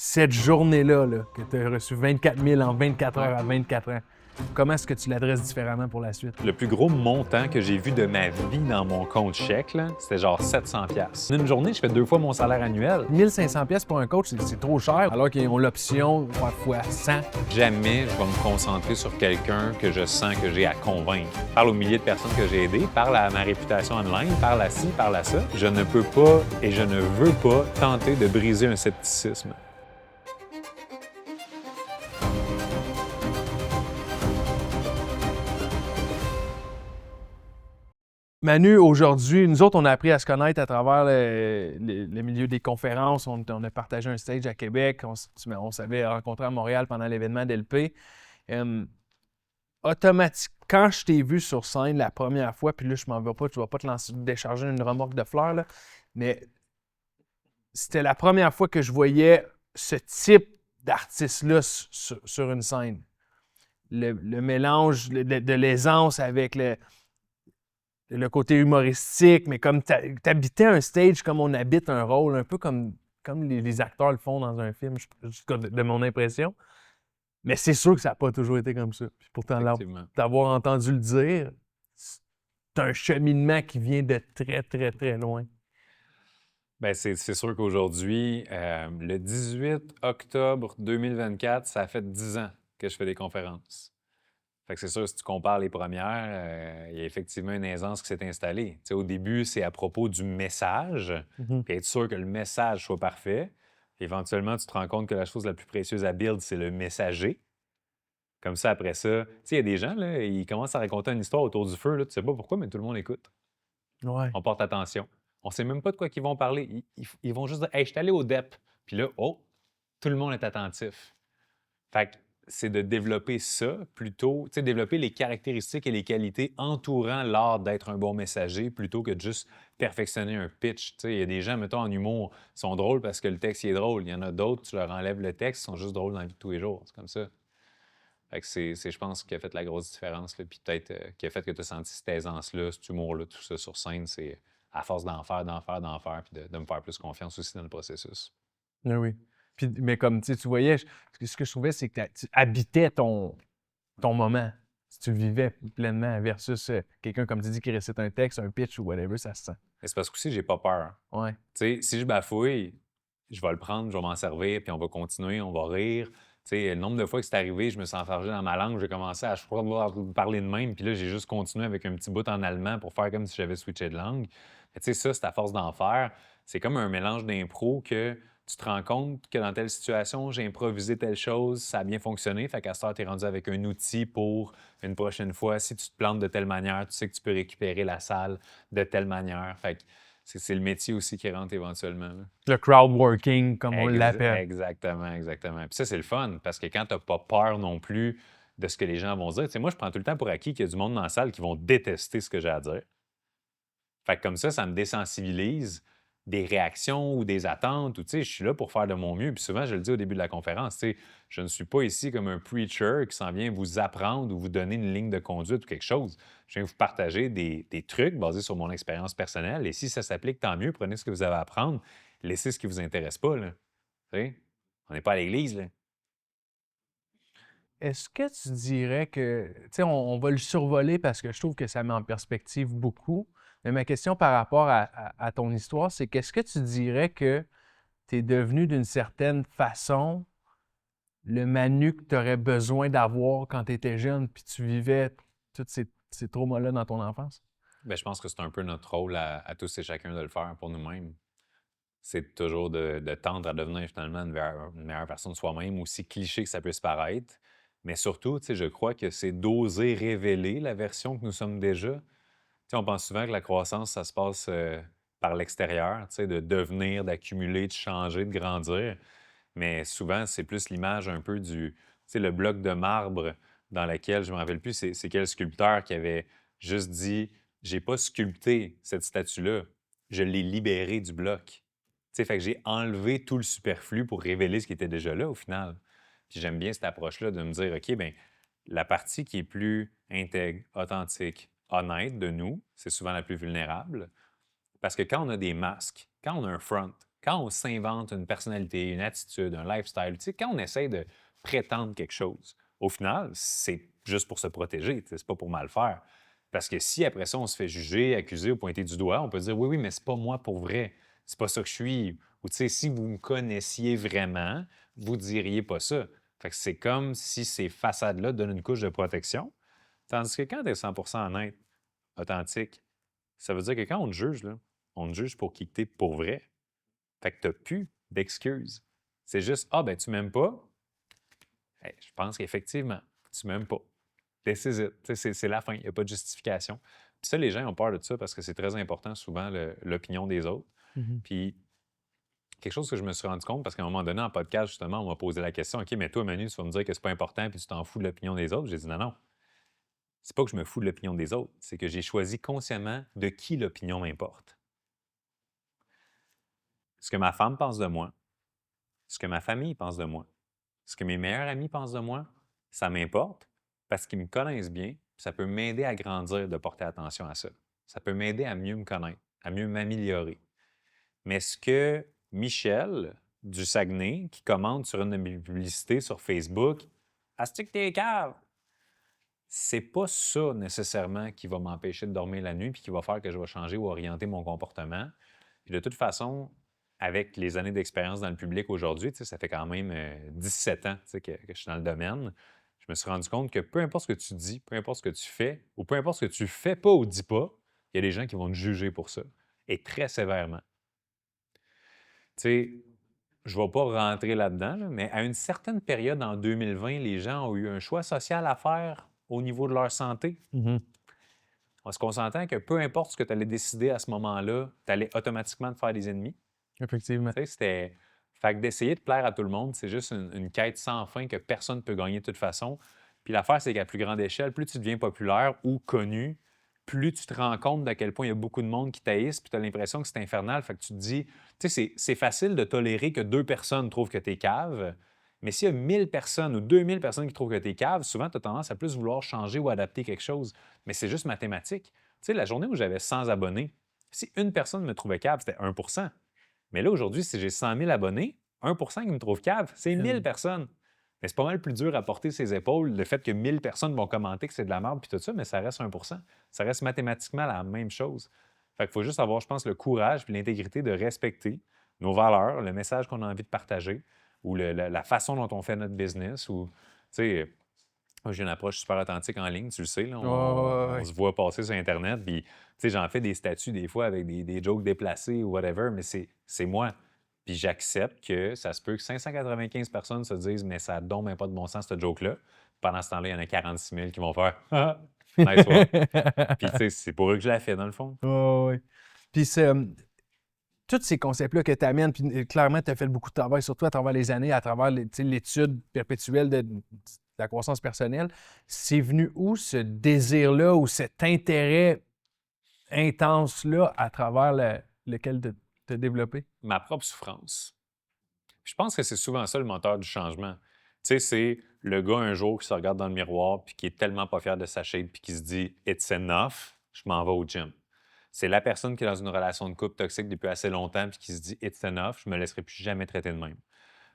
cette journée-là, là, que tu as reçu 24 000 en 24 heures à 24 ans, comment est-ce que tu l'adresses différemment pour la suite? Le plus gros montant que j'ai vu de ma vie dans mon compte chèque, là, c'était genre 700$. Une journée, je fais 2 fois mon salaire annuel. 1500 pièces pour un coach, c'est trop cher, alors qu'ils ont l'option fois 100. Jamais je vais me concentrer sur quelqu'un que je sens que j'ai à convaincre. Parle aux milliers de personnes que j'ai aidées, parle à ma réputation online, parle à ci, parle à ça. Je ne peux pas et je ne veux pas tenter de briser un scepticisme. Manu, aujourd'hui, nous autres, on a appris à se connaître à travers le milieu des conférences. On a partagé un stage à Québec. On s'avait rencontré à Montréal pendant l'événement d'LP. Automatique, quand je t'ai vu sur scène la première fois, puis là, je m'en vais pas, tu vas pas te lancer, décharger une remorque de fleurs, là, mais c'était la première fois que je voyais ce type d'artiste-là sur une scène. Le mélange de l'aisance avec le côté humoristique, mais comme t'habitais un stage comme on habite un rôle, un peu comme les acteurs le font dans un film, de mon impression. Mais c'est sûr que ça n'a pas toujours été comme ça. Puis pourtant, d'avoir entendu le dire, c'est un cheminement qui vient de très, très, très loin. Bien, c'est sûr qu'aujourd'hui, le 18 octobre 2024, ça fait 10 ans que je fais des conférences. Fait que c'est sûr, si tu compares les premières, il y a effectivement une aisance qui s'est installée. Tu sais, au début, c'est à propos du message, puis être sûr que le message soit parfait. Éventuellement, tu te rends compte que la chose la plus précieuse à build, c'est le messager. Comme ça, après ça, tu sais, il y a des gens, là, ils commencent à raconter une histoire autour du feu, là, tu sais pas pourquoi, mais tout le monde écoute. Ouais. On porte attention. On sait même pas de quoi ils vont parler. Ils vont juste dire « Hey, je suis allé au DEP. » Puis là, oh, tout le monde est attentif. Fait que c'est de développer ça plutôt, tu sais, développer les caractéristiques et les qualités entourant l'art d'être un bon messager plutôt que de juste perfectionner un pitch. Tu sais, il y a des gens, mettons, en humour, qui sont drôles parce que le texte il est drôle. Il y en a d'autres, tu leur enlèves le texte, ils sont juste drôles dans la vie de tous les jours. C'est comme ça. Fait que c'est je pense, qui a fait la grosse différence. Là. Puis peut-être qui a fait que tu as senti cette aisance-là, cet humour-là, tout ça sur scène, c'est à force d'en faire, puis de me faire plus confiance aussi dans le processus. Oui, oui. Puis, mais comme tu voyais, ce que je trouvais, c'est que tu habitais ton moment. Si tu le vivais pleinement versus quelqu'un, comme tu dis, qui récite un texte, un pitch ou whatever, ça se sent. Mais c'est parce que aussi, j'ai pas peur. Ouais. Tu sais, si je bafouille, je vais le prendre, je vais m'en servir, puis on va continuer, on va rire. Tu sais, le nombre de fois que c'est arrivé, je me sens enfargé dans ma langue, j'ai commencé à parler de même, puis là, j'ai juste continué avec un petit bout en allemand pour faire comme si j'avais switché de langue. Tu sais, ça, c'est à force d'en faire. C'est comme un mélange d'impro que tu te rends compte que dans telle situation, j'ai improvisé telle chose, ça a bien fonctionné. Fait qu'à ce temps, tu es rendu avec un outil pour une prochaine fois. Si tu te plantes de telle manière, tu sais que tu peux récupérer la salle de telle manière. Fait que c'est le métier aussi qui rentre éventuellement. Là. Le crowd working, comme on l'appelle. Exactement, exactement. Puis ça, c'est le fun, parce que quand tu n'as pas peur non plus de ce que les gens vont dire, tu sais, moi, je prends tout le temps pour acquis qu'il y a du monde dans la salle qui vont détester ce que j'ai à dire. Fait que comme ça me désensibilise des réactions ou des attentes, ou tu sais, je suis là pour faire de mon mieux. Puis souvent, je le dis au début de la conférence, tu sais, je ne suis pas ici comme un preacher qui s'en vient vous apprendre ou vous donner une ligne de conduite ou quelque chose. Je viens vous partager des trucs basés sur mon expérience personnelle. Et si ça s'applique, tant mieux, prenez ce que vous avez à apprendre, laissez ce qui ne vous intéresse pas, là. Tu sais, on n'est pas à l'église, là. Est-ce que tu dirais que, tu sais, on va le survoler parce que je trouve que ça met en perspective beaucoup. Mais ma question par rapport à ton histoire, c'est qu'est-ce que tu dirais que tu es devenu d'une certaine façon le Manu que tu aurais besoin d'avoir quand tu étais jeune puis tu vivais tous ces traumas-là dans ton enfance? Bien, je pense que c'est un peu notre rôle à tous et chacun de le faire pour nous-mêmes. C'est toujours de tendre à devenir finalement une meilleure personne de soi-même, aussi cliché que ça puisse paraître. Mais surtout, tu sais, je crois que c'est d'oser révéler la version que nous sommes déjà. Tu sais, on pense souvent que la croissance, ça se passe par l'extérieur, tu sais, de devenir, d'accumuler, de changer, de grandir. Mais souvent, c'est plus l'image un peu du, tu sais, le bloc de marbre dans lequel, je ne me rappelle plus, c'est quel sculpteur qui avait juste dit, j'ai pas sculpté cette statue-là, je l'ai libérée du bloc. Tu sais, fait que j'ai enlevé tout le superflu pour révéler ce qui était déjà là au final. Puis j'aime bien cette approche-là de me dire, OK, bien, la partie qui est plus intègre, authentique, honnête de nous, c'est souvent la plus vulnérable. Parce que quand on a des masques, quand on a un front, Quand on s'invente une personnalité, une attitude, un lifestyle, tu sais, quand on essaie de prétendre quelque chose, au final, c'est juste pour se protéger, tu sais, c'est pas pour mal faire. Parce que si après ça, on se fait juger, accuser ou pointer du doigt, on peut dire oui, oui, mais c'est pas moi pour vrai. C'est pas ça que je suis. Ou tu sais, si vous me connaissiez vraiment, vous diriez pas ça. Fait que c'est comme si ces façades-là donnent une couche de protection. Tandis que quand tu es 100% honnête, authentique, ça veut dire que quand on te juge, là, on te juge pour qui que t'es pour vrai. Fait que tu n'as plus d'excuses. C'est juste, ah, ben, tu m'aimes pas? Hey, je pense qu'effectivement, tu m'aimes pas. This is it. Tu sais, c'est la fin. Il n'y a pas de justification. Puis ça, les gens ont peur de ça parce que c'est très important, souvent, l'opinion des autres. Mhm. Puis quelque chose que je me suis rendu compte, parce qu'à un moment donné, en podcast, justement, on m'a posé la question, OK, mais toi, Manu, tu vas me dire que c'est pas important puis tu t'en fous de l'opinion des autres. J'ai dit non, non. C'est pas que je me fous de l'opinion des autres, c'est que j'ai choisi consciemment de qui l'opinion m'importe. Ce que ma femme pense de moi, ce que ma famille pense de moi, ce que mes meilleurs amis pensent de moi, ça m'importe parce qu'ils me connaissent bien, puis ça peut m'aider à grandir de porter attention à ça. Ça peut m'aider à mieux me connaître, à mieux m'améliorer. Mais ce que Michel du Saguenay, qui commente sur une de mes publicités sur Facebook, Asti que t'es cave, c'est pas ça nécessairement qui va m'empêcher de dormir la nuit puis qui va faire que je vais changer ou orienter mon comportement. Puis de toute façon, avec les années d'expérience dans le public aujourd'hui, ça fait quand même 17 ans que je suis dans le domaine, je me suis rendu compte que peu importe ce que tu dis, peu importe ce que tu fais, ou peu importe ce que tu fais pas ou dis pas, il y a des gens qui vont te juger pour ça, et très sévèrement. Tu sais, je ne vais pas rentrer là-dedans, là, mais à une certaine période en 2020, les gens ont eu un choix social à faire au niveau de leur santé. Mhm. Est-ce qu'on s'entend que peu importe ce que tu allais décider à ce moment-là, tu allais automatiquement te faire des ennemis? Effectivement. Tu sais, c'était. Fait que d'essayer de plaire à tout le monde, c'est juste une quête sans fin que personne ne peut gagner de toute façon. Puis l'affaire, c'est qu'à plus grande échelle, plus tu deviens populaire ou connu, plus tu te rends compte d'à quel point il y a beaucoup de monde qui t'haïssent, puis tu as l'impression que c'est infernal. Fait que tu te dis, tu sais, c'est facile de tolérer que 2 personnes trouvent que t'es cave, mais s'il y a 1 000 personnes ou 2 000 personnes qui trouvent que t'es cave, souvent, tu as tendance à plus vouloir changer ou adapter quelque chose. Mais c'est juste mathématique. Tu sais, la journée où j'avais 100 abonnés, si une personne me trouvait cave, c'était 1 mais là, aujourd'hui, si j'ai 100 000 abonnés, 1 qui me trouve cave, c'est 1 000 personnes. Mais c'est pas mal plus dur à porter ses épaules, le fait que 1 000 personnes vont commenter que c'est de la merde puis tout ça, mais ça reste 1 Ça reste mathématiquement la même chose. Fait qu'il faut juste avoir, je pense, le courage et l'intégrité de respecter nos valeurs, le message qu'on a envie de partager ou la façon dont on fait notre business. Ou, tu sais, moi, j'ai une approche super authentique en ligne, tu le sais, là, Ouais, ouais, on ouais. se voit passer sur Internet, puis tu sais, j'en fais des statuts des fois avec des jokes déplacés ou whatever, mais c'est moi. Puis j'accepte que ça se peut que 595 personnes se disent « Mais ça n'a donc même pas de bon sens, cette joke-là. » Pendant ce temps-là, il y en a 46 000 qui vont faire « Ah, nice one. » Puis tu sais, c'est pour eux que je la fais, dans le fond. Ouais, ouais. Puis tous ces concepts-là que tu amènes, puis clairement, tu as fait beaucoup de travail, surtout à travers les années, à travers tu sais, l'étude perpétuelle de la croissance personnelle. C'est venu où ce désir-là ou cet intérêt intense-là à travers lequel te développer? Ma propre souffrance. Je pense que c'est souvent ça le moteur du changement. Tu sais, c'est le gars un jour qui se regarde dans le miroir puis qui est tellement pas fier de sa shape puis qui se dit It's enough, je m'en vais au gym. C'est la personne qui est dans une relation de couple toxique depuis assez longtemps puis qui se dit It's enough, je me laisserai plus jamais traiter de même.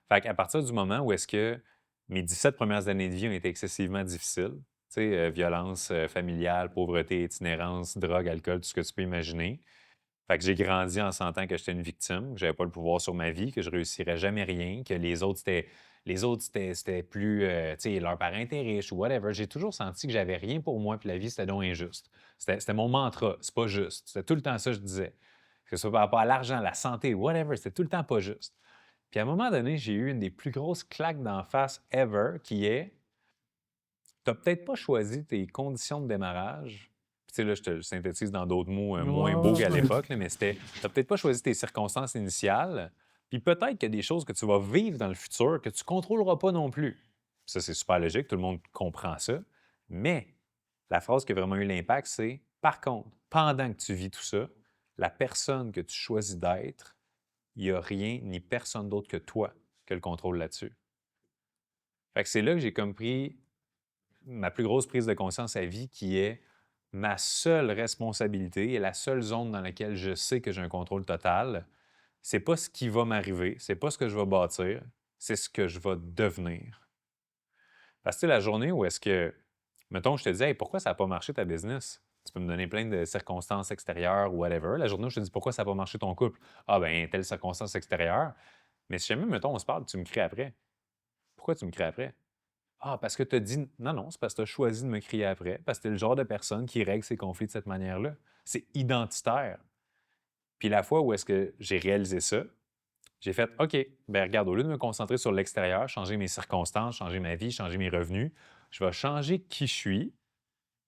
Fait qu'à partir du moment où est-ce que mes 17 premières années de vie ont été excessivement difficiles, tu sais, violence familiale, pauvreté, itinérance, drogue, alcool, tout ce que tu peux imaginer, fait que j'ai grandi en sentant que j'étais une victime, que j'avais pas le pouvoir sur ma vie, que je réussirais jamais rien, que les autres, c'était plus, tu sais, leurs parents étaient riches ou whatever. J'ai toujours senti que j'avais rien pour moi, puis la vie, c'était donc injuste. C'était mon mantra, c'est pas juste. C'était tout le temps ça que je disais. Que ce soit par rapport à l'argent, la santé, whatever, c'était tout le temps pas juste. Puis à un moment donné, j'ai eu une des plus grosses claques d'en face ever, qui est, t'as peut-être pas choisi tes conditions de démarrage. Puis, tu sais, là, je te le synthétise dans d'autres mots moins beaux qu'à Ouais. l'époque, là, mais c'était, t'as peut-être pas choisi tes circonstances initiales, puis peut-être qu'il y a des choses que tu vas vivre dans le futur que tu contrôleras pas non plus. Puis ça, c'est super logique, tout le monde comprend ça. Mais la phrase qui a vraiment eu l'impact, c'est, par contre, pendant que tu vis tout ça, la personne que tu choisis d'être, il n'y a rien ni personne d'autre que toi qui a le contrôle là-dessus. Fait que c'est là que j'ai compris ma plus grosse prise de conscience à vie, qui est ma seule responsabilité et la seule zone dans laquelle je sais que j'ai un contrôle total, c'est pas ce qui va m'arriver, c'est pas ce que je vais bâtir, c'est ce que je vais devenir. Parce que tu sais, la journée où est-ce que, mettons, je te dis, hey, pourquoi ça n'a pas marché ta business? Tu peux me donner plein de circonstances extérieures ou whatever. La journée où je te dis, pourquoi ça n'a pas marché ton couple? Ah, ben, telle circonstance extérieure. Mais si jamais, mettons, on se parle, tu me cries après. Pourquoi tu me cries après? Ah, parce que tu as dit. Non, non, c'est parce que tu as choisi de me crier après, parce que tu es le genre de personne qui règle ses conflits de cette manière-là. C'est identitaire. Puis la fois où est-ce que j'ai réalisé ça, j'ai fait OK, ben regarde, au lieu de me concentrer sur l'extérieur, changer mes circonstances, changer ma vie, changer mes revenus, je vais changer qui je suis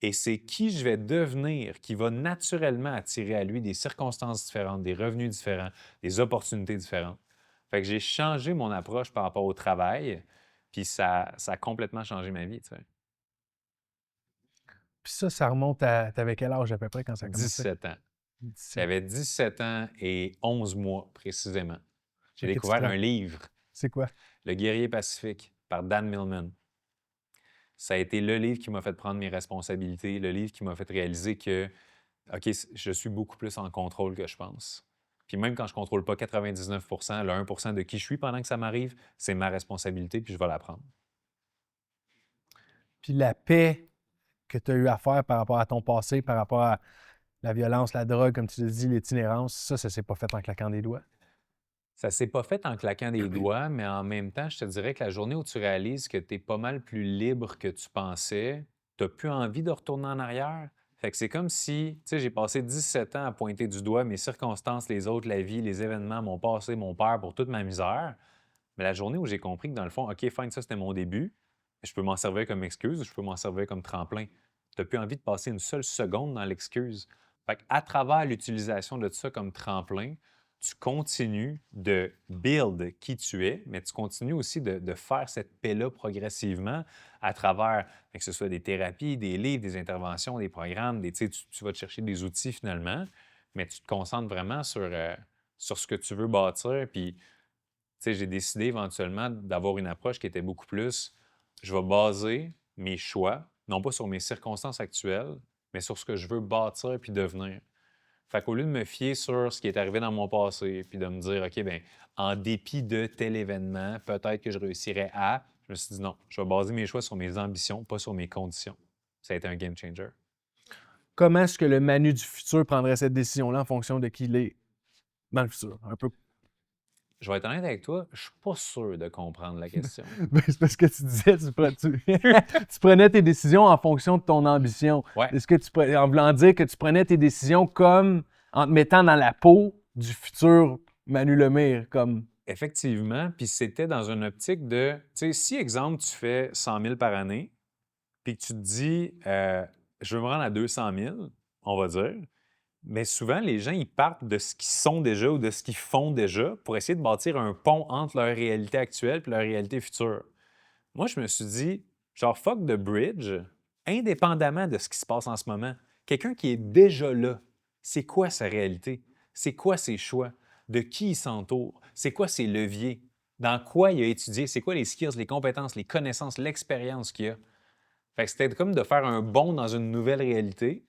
et c'est qui je vais devenir qui va naturellement attirer à lui des circonstances différentes, des revenus différents, des opportunités différentes. Fait que j'ai changé mon approche par rapport au travail, puis ça a complètement changé ma vie, tu sais. Puis ça remonte à. T'avais quel âge à peu près quand ça a commencé? 17 ans. 17. J'avais 17 ans et 11 mois précisément. J'ai Ok, tu découvert te... un livre, C'est quoi? Le guerrier pacifique, par Dan Millman. Ça a été le livre qui m'a fait prendre mes responsabilités, le livre qui m'a fait réaliser que, OK, je suis beaucoup plus en contrôle que je pense. Puis même quand je ne contrôle pas 99 le 1 de qui je suis pendant que ça m'arrive, c'est ma responsabilité, puis je vais la prendre. Puis la paix que tu as eu à faire par rapport à ton passé, par rapport à la violence, la drogue, comme tu l'as dit, l'itinérance, ça s'est pas fait en claquant des doigts. Ça s'est pas fait en claquant des doigts, mais en même temps, je te dirais que la journée où tu réalises que tu es pas mal plus libre que tu pensais, tu n'as plus envie de retourner en arrière. Fait que c'est comme si, tu sais, j'ai passé 17 ans à pointer du doigt mes circonstances, les autres, la vie, les événements, mon passé, mon père pour toute ma misère. Mais la journée où j'ai compris que dans le fond, OK, fine, ça c'était mon début, je peux m'en servir comme excuse, je peux m'en servir comme tremplin. Tu n'as plus envie de passer une seule seconde dans l'excuse. Fait qu'à travers l'utilisation de ça comme tremplin, tu continues de build qui tu es, mais tu continues aussi de faire cette paix-là progressivement à travers, que ce soit des thérapies, des livres, des interventions, des programmes, tu vas te chercher des outils finalement, mais tu te concentres vraiment sur ce que tu veux bâtir. Puis, tu sais, j'ai décidé éventuellement d'avoir une approche qui était beaucoup plus, je vais baser mes choix, non pas sur mes circonstances actuelles, mais sur ce que je veux bâtir puis devenir. Fait qu'au lieu de me fier sur ce qui est arrivé dans mon passé, puis de me dire, OK, bien, en dépit de tel événement, peut-être que je réussirais à, je me suis dit non, je vais baser mes choix sur mes ambitions, pas sur mes conditions. Ça a été un game changer. Comment est-ce que le Manu du futur prendrait cette décision-là en fonction de qui il est dans le futur? Un peu. Je vais être honnête avec toi, je suis pas sûr de comprendre la question. Ben, c'est parce que tu disais, tu prenais tes décisions en fonction de ton ambition. Ouais, Est-ce que en voulant dire que tu prenais tes décisions comme en te mettant dans la peau du futur Manu Lemire, comme. effectivement. Puis c'était dans une optique de, tu sais, si, exemple, tu fais 100 000 par année, puis que tu te dis, je veux me rendre à 200 000, on va dire. Mais souvent, les gens, ils partent de ce qu'ils sont déjà ou de ce qu'ils font déjà pour essayer de bâtir un pont entre leur réalité actuelle et leur réalité future. Moi, je me suis dit, genre, fuck the bridge, indépendamment de ce qui se passe en ce moment. Quelqu'un qui est déjà là, c'est quoi sa réalité? C'est quoi ses choix? De qui il s'entoure? C'est quoi ses leviers? Dans quoi il a étudié? C'est quoi les skills, les compétences, les connaissances, l'expérience qu'il a? Fait que c'était comme de faire un bond dans une nouvelle réalité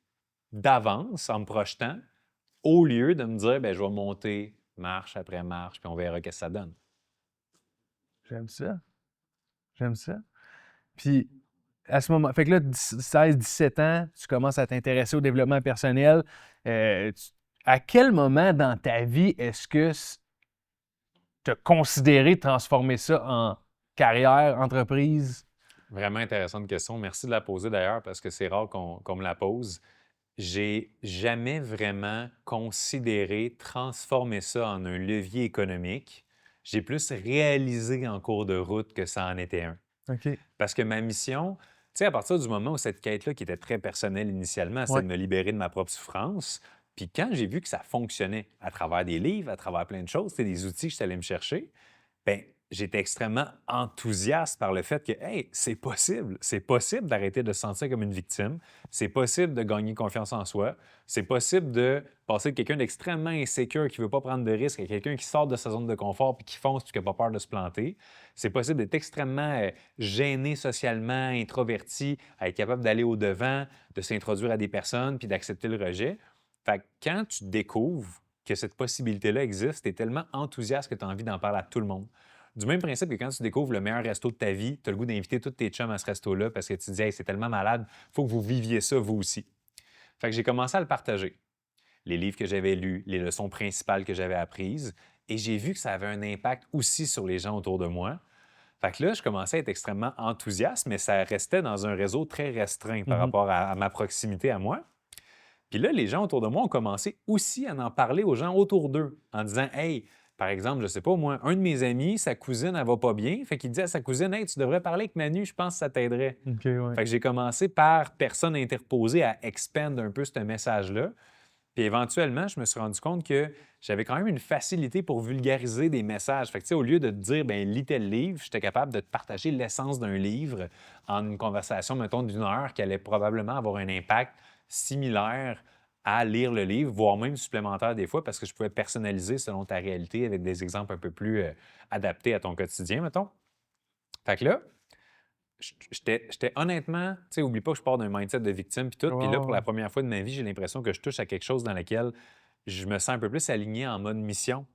d'avance en me projetant, au lieu de me dire, ben, je vais monter marche après marche, puis on verra qu'est-ce que ça donne. J'aime ça. J'aime ça. Puis, à ce moment, fait que là, 16-17 ans, tu commences à t'intéresser au développement personnel. À quel moment dans ta vie est-ce que tu as considéré transformer ça en carrière, entreprise? Vraiment intéressante question. Merci de la poser d'ailleurs, parce que c'est rare qu'on me la pose. J'ai jamais vraiment considéré transformer ça en un levier économique. J'ai plus réalisé en cours de route que ça en était un. OK. Parce que ma mission, tu sais, à partir du moment où cette quête-là, qui était très personnelle initialement, c'était Ouais. de me libérer de ma propre souffrance, puis quand j'ai vu que ça fonctionnait à travers des livres, à travers plein de choses, des outils que je allé me chercher, bien, j'étais extrêmement enthousiaste par le fait que, hey, c'est possible d'arrêter de se sentir comme une victime, c'est possible de gagner confiance en soi, c'est possible de passer de quelqu'un d'extrêmement insécure qui ne veut pas prendre de risques à quelqu'un qui sort de sa zone de confort puis qui fonce puis qui n'a pas peur de se planter. C'est possible d'être extrêmement gêné socialement, introverti, à être capable d'aller au-devant, de s'introduire à des personnes puis d'accepter le rejet. Fait que quand tu découvres que cette possibilité-là existe, tu es tellement enthousiaste que tu as envie d'en parler à tout le monde. Du même principe que quand tu découvres le meilleur resto de ta vie, tu as le goût d'inviter tous tes chums à ce resto-là parce que tu te dis, hey, c'est tellement malade, il faut que vous viviez ça vous aussi. Fait que j'ai commencé à le partager. Les livres que j'avais lus, les leçons principales que j'avais apprises, et j'ai vu que ça avait un impact aussi sur les gens autour de moi. Fait que là, je commençais à être extrêmement enthousiaste, mais ça restait dans un réseau très restreint par rapport à ma proximité à moi. Puis là, les gens autour de moi ont commencé aussi à en parler aux gens autour d'eux en disant, hey, par exemple, je sais pas moi, un de mes amis, sa cousine, elle va pas bien. Fait qu'il dit à sa cousine, hey, tu devrais parler avec Manu, je pense que ça t'aiderait. OK, ouais. Fait que j'ai commencé par personne interposée à expand un peu ce message-là. Puis éventuellement, je me suis rendu compte que j'avais quand même une facilité pour vulgariser des messages. Fait que, tu sais, au lieu de te dire, ben lis tel livre, j'étais capable de te partager l'essence d'un livre en une conversation, mettons, d'une heure qui allait probablement avoir un impact similaire à lire le livre, voire même supplémentaire des fois, parce que je pouvais personnaliser selon ta réalité avec des exemples un peu plus adaptés à ton quotidien, mettons. Fait que là, j'étais honnêtement, tu sais, oublie pas que je pars d'un mindset de victime puis tout. Puis là, pour la première fois de ma vie, j'ai l'impression que je touche à quelque chose dans lequel je me sens un peu plus aligné en mode mission.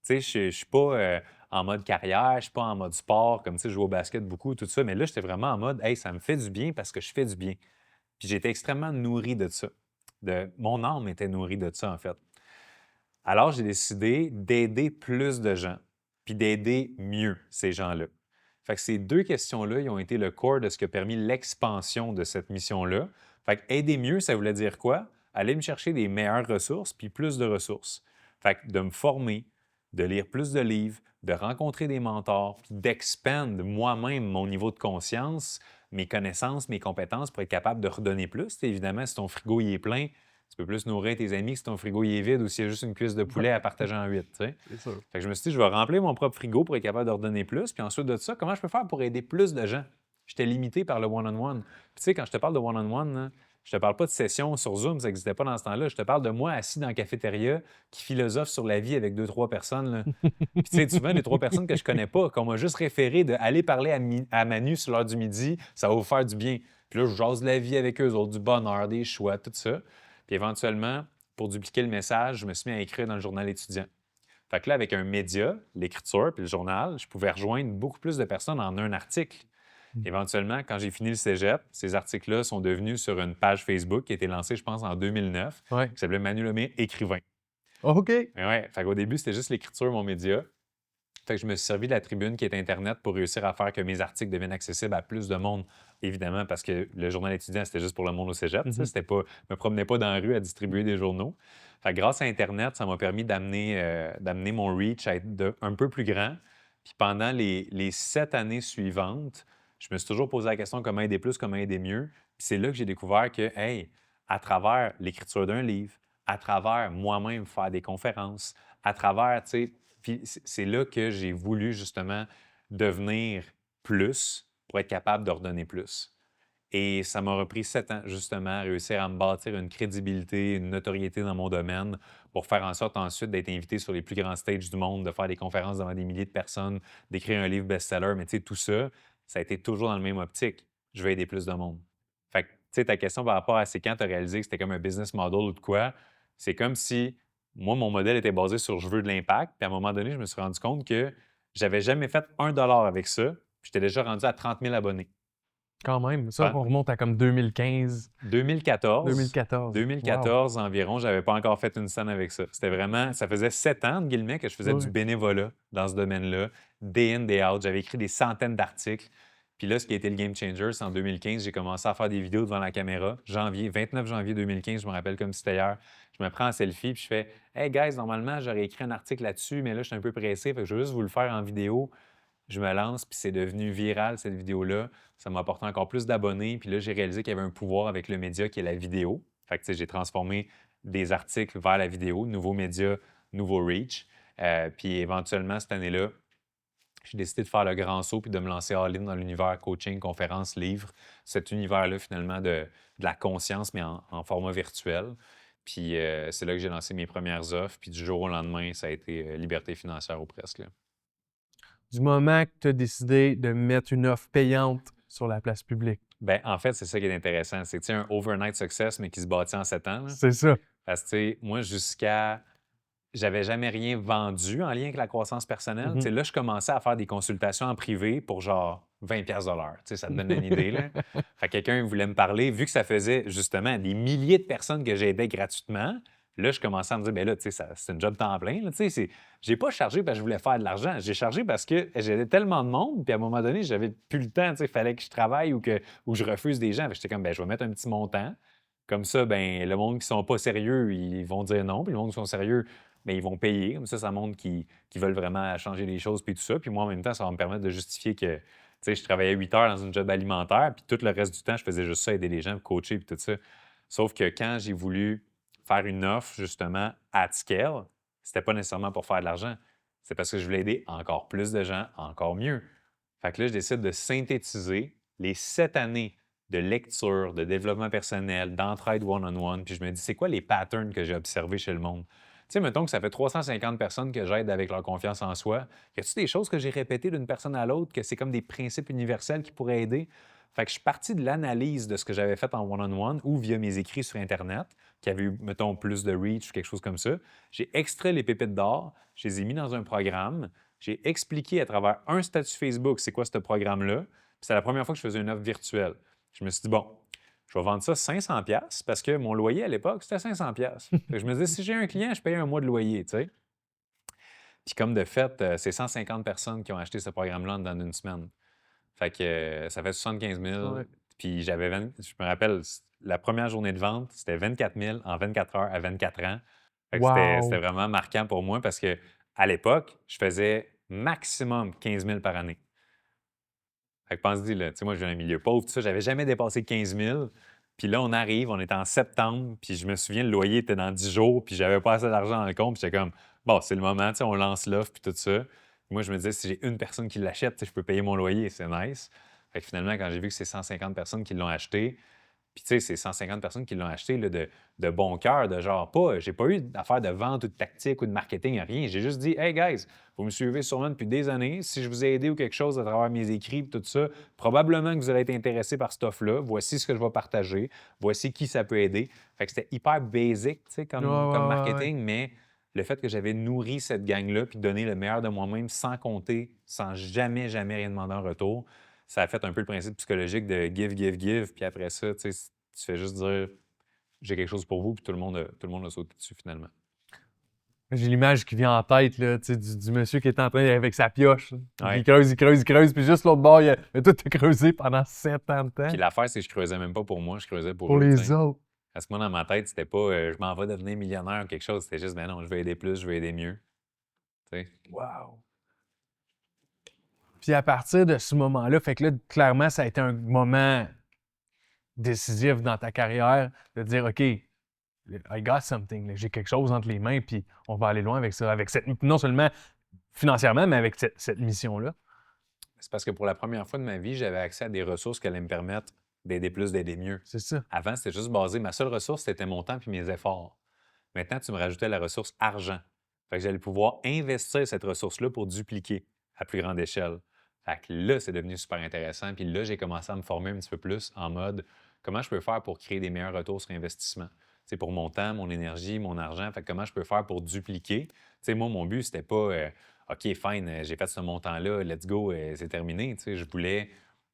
Tu sais, je suis pas en mode carrière, je suis pas en mode sport, comme tu sais, je joue au basket beaucoup, tout ça. Mais là, j'étais vraiment en mode, hey, ça me fait du bien parce que je fais du bien. Puis j'étais extrêmement nourri de ça. Mon âme était nourrie de ça, en fait. Alors, j'ai décidé d'aider plus de gens, puis d'aider mieux ces gens-là. Fait que ces deux questions-là, ils ont été le core de ce qui a permis l'expansion de cette mission-là. Fait que aider mieux, ça voulait dire quoi? Aller me chercher des meilleures ressources, puis plus de ressources. Fait que de me former, de lire plus de livres, de rencontrer des mentors, puis d'expandre moi-même mon niveau de conscience, mes connaissances, mes compétences pour être capable de redonner plus. T'sais, évidemment, si ton frigo il est plein, tu peux plus nourrir tes amis que si ton frigo il est vide ou s'il y a juste une cuisse de poulet à partager en 8. C'est sûr. Fait que je me suis dit, je vais remplir mon propre frigo pour être capable de redonner plus. Puis ensuite de ça, comment je peux faire pour aider plus de gens? J'étais limité par le one-on-one. Puis tu sais, quand je te parle de one-on-one, là, je te parle pas de session sur Zoom, ça n'existait pas dans ce temps-là. Je te parle de moi assis dans la cafétéria qui philosophe sur la vie avec 2-3 personnes. Là. Puis tu sais, souvent, les 3 personnes que je connais pas, qu'on m'a juste référé d'aller parler à Manu sur l'heure du midi, ça va vous faire du bien. Puis là, je jase de la vie avec eux autres, du bonheur, des choix, tout ça. Puis éventuellement, pour dupliquer le message, je me suis mis à écrire dans le journal étudiant. Fait que là, avec un média, l'écriture puis le journal, je pouvais rejoindre beaucoup plus de personnes en un article. Éventuellement, quand j'ai fini le cégep, ces articles-là sont devenus sur une page Facebook qui a été lancée, je pense, en 2009, Ouais. qui s'appelait Manu Lemire, écrivain. OK. Mais ouais, fait qu'au début, c'était juste l'écriture, mon média. Fait que je me suis servi de la tribune qui est Internet pour réussir à faire que mes articles deviennent accessibles à plus de monde, évidemment, parce que le journal étudiant, c'était juste pour le monde au cégep. Tu sais, c'était pas, je me promenais pas dans la rue à distribuer des journaux. Fait que grâce à Internet, ça m'a permis d'amener mon reach à être un peu plus grand. Puis pendant les 7 années suivantes, je me suis toujours posé la question comment aider plus, comment aider mieux. Puis c'est là que j'ai découvert que, hey, à travers l'écriture d'un livre, à travers moi-même faire des conférences, à travers, tu sais, puis c'est là que j'ai voulu justement devenir plus pour être capable de redonner plus. Et ça m'a repris 7 ans, justement, à réussir à me bâtir une crédibilité, une notoriété dans mon domaine pour faire en sorte ensuite d'être invité sur les plus grands stages du monde, de faire des conférences devant des milliers de personnes, d'écrire un livre best-seller. Mais tu sais, tout ça, ça a été toujours dans le même optique. Je veux aider plus de monde. Fait que, tu sais, ta question par rapport à c'est quand tu as réalisé que c'était comme un business model ou de quoi, c'est comme si moi, mon modèle était basé sur je veux de l'impact. Puis à un moment donné, je me suis rendu compte que j'avais jamais fait $1 avec ça. Puis j'étais déjà rendu à 30 000 abonnés. Quand même. Ça, on remonte à comme 2015. 2014. 2014. 2014 environ, j'avais pas encore fait une scène avec ça. C'était vraiment, ça faisait 7 ans, de guillemets, que je faisais du bénévolat dans ce domaine-là, day in, day out. J'avais écrit des centaines d'articles. Puis là, ce qui a été le game changer, c'est en 2015, j'ai commencé à faire des vidéos devant la caméra. 29 janvier 2015, je me rappelle comme si c'était hier. Je me prends en selfie, puis je fais « Hey guys, normalement, j'aurais écrit un article là-dessus, mais là, je suis un peu pressé, fait que je veux juste vous le faire en vidéo. » Je me lance, puis c'est devenu viral, cette vidéo-là. Ça m'a apporté encore plus d'abonnés. Puis là, j'ai réalisé qu'il y avait un pouvoir avec le média qui est la vidéo. Fait que, tu sais, j'ai transformé des articles vers la vidéo, nouveau média, nouveau reach. Puis éventuellement, cette année-là, j'ai décidé de faire le grand saut puis de me lancer all-in dans l'univers coaching, conférences, livres. Cet univers-là, finalement, de la conscience, mais en format virtuel. Puis c'est là que j'ai lancé mes premières offres. Puis du jour au lendemain, ça a été liberté financière ou presque. Là. Du moment que tu as décidé de mettre une offre payante sur la place publique. Ben, en fait, c'est ça qui est intéressant. C'est que tu sais, un overnight success, mais qui se bâtit en 7 ans. Là. C'est ça. Parce que, tu sais, moi, jusqu'à j'avais jamais rien vendu en lien avec la croissance personnelle. Tu sais, là, je commençais à faire des consultations en privé pour genre 20$ de l'heure. Tu sais, ça te donne une idée, là. Fait que quelqu'un voulait me parler, vu que ça faisait justement des milliers de personnes que j'aidais gratuitement. Là, je commençais à me dire, ben là, tu sais, c'est un job temps plein. Là, tu sais, j'ai pas chargé parce que je voulais faire de l'argent. J'ai chargé parce que j'aidais tellement de monde, puis à un moment donné, j'avais plus le temps. Tu sais, il fallait que je travaille ou que je refuse des gens. Fait que j'étais comme, ben je vais mettre un petit montant. Comme ça, ben le monde qui sont pas sérieux, ils vont dire non. Puis le monde qui sont sérieux, mais ils vont payer. Comme ça montre qu'ils veulent vraiment changer les choses, puis tout ça. Puis moi, en même temps, ça va me permettre de justifier que, tu sais, je travaillais 8 heures dans une job alimentaire, puis tout le reste du temps, je faisais juste ça, aider les gens, coacher, puis tout ça. Sauf que quand j'ai voulu faire une offre, justement, at scale, c'était pas nécessairement pour faire de l'argent. C'est parce que je voulais aider encore plus de gens, encore mieux. Fait que là, je décide de synthétiser les 7 années de lecture, de développement personnel, d'entraide one-on-one, puis je me dis, c'est quoi les patterns que j'ai observés chez le monde? Tu sais, mettons que ça fait 350 personnes que j'aide avec leur confiance en soi. Y a-t-il des choses que j'ai répétées d'une personne à l'autre, que c'est comme des principes universels qui pourraient aider? Fait que je suis parti de l'analyse de ce que j'avais fait en one-on-one ou via mes écrits sur Internet, qui avaient eu, mettons, plus de reach ou quelque chose comme ça. J'ai extrait les pépites d'or, je les ai mis dans un programme, j'ai expliqué à travers un statut Facebook c'est quoi ce programme-là. C'est la première fois que je faisais une offre virtuelle. Je me suis dit, bon, je vais vendre ça 500$ parce que mon loyer à l'époque, c'était 500$. Je me disais, si j'ai un client, je paye un mois de loyer, tu sais. Puis comme de fait, c'est 150 personnes qui ont acheté ce programme-là dans une semaine. Fait que ça fait 75 000. Ouais. Puis je me rappelle, la première journée de vente, c'était 24 000 en 24 heures à 24 ans. Fait que c'était Wow! vraiment marquant pour moi parce que à l'époque, je faisais maximum 15 000 par année. Fait que pense-y, là, tu sais, moi, je viens d'un milieu pauvre, tout ça, j'avais jamais dépassé 15 000. Puis là, on arrive, on est en septembre, puis je me souviens, le loyer était dans 10 jours, puis j'avais pas assez d'argent dans le compte, puis j'étais comme, bon, c'est le moment, tu sais, on lance l'offre, puis tout ça. Puis moi, je me disais, si j'ai une personne qui l'achète, tu sais, je peux payer mon loyer, c'est nice. Fait que finalement, quand j'ai vu que c'est 150 personnes qui l'ont acheté, puis, tu sais, c'est 150 personnes qui l'ont acheté là, de bon cœur, de genre pas. J'ai pas eu d'affaire de vente ou de tactique ou de marketing, rien. J'ai juste dit, hey guys, vous me suivez sûrement depuis des années. Si je vous ai aidé ou quelque chose à travers mes écrits et tout ça, probablement que vous allez être intéressé par cette offre-là. Voici ce que je vais partager. Voici qui ça peut aider. Fait que c'était hyper basic, tu sais, Ouais, comme ouais, ouais. marketing, mais le fait que j'avais nourri cette gang-là puis donné le meilleur de moi-même sans compter, sans jamais, jamais rien demander en retour, ça a fait un peu le principe psychologique de give, give, give. Puis après ça, tu sais, tu fais juste dire j'ai quelque chose pour vous, puis tout le monde a sauté dessus finalement. J'ai l'image qui vient en tête là, tu sais, du monsieur qui est en train avec sa pioche. Puis Ouais. il creuse, il creuse, il creuse, puis juste l'autre bord, mais toi, t'as creusé pendant 7 ans de temps Puis l'affaire, c'est que je creusais même pas pour moi, je creusais pour pour eux, tu les sais. autres. Parce que moi, dans ma tête, c'était pas je m'en vais devenir millionnaire ou quelque chose. C'était juste, ben non, je veux aider plus, je veux aider mieux. Tu sais. Wow! Puis à partir de ce moment-là, fait que là, clairement, ça a été un moment décisif dans ta carrière de dire, OK, I got something, là, j'ai quelque chose entre les mains, puis on va aller loin avec ça, avec cette, non seulement financièrement, mais avec cette mission-là. C'est parce que pour la première fois de ma vie, j'avais accès à des ressources qui allaient me permettre d'aider plus, d'aider mieux. C'est ça. Avant, c'était juste basé. Ma seule ressource, c'était mon temps puis mes efforts. Maintenant, tu me rajoutais la ressource argent. Fait que j'allais pouvoir investir cette ressource-là pour dupliquer à plus grande échelle. Fait que là, c'est devenu super intéressant. Puis là, j'ai commencé à me former un petit peu plus en mode comment je peux faire pour créer des meilleurs retours sur investissement. C'est pour mon temps, mon énergie, mon argent. Fait que comment je peux faire pour dupliquer. Tu sais, moi, mon but, c'était pas OK, fine, j'ai fait ce montant-là, let's go, c'est terminé. Tu sais, je voulais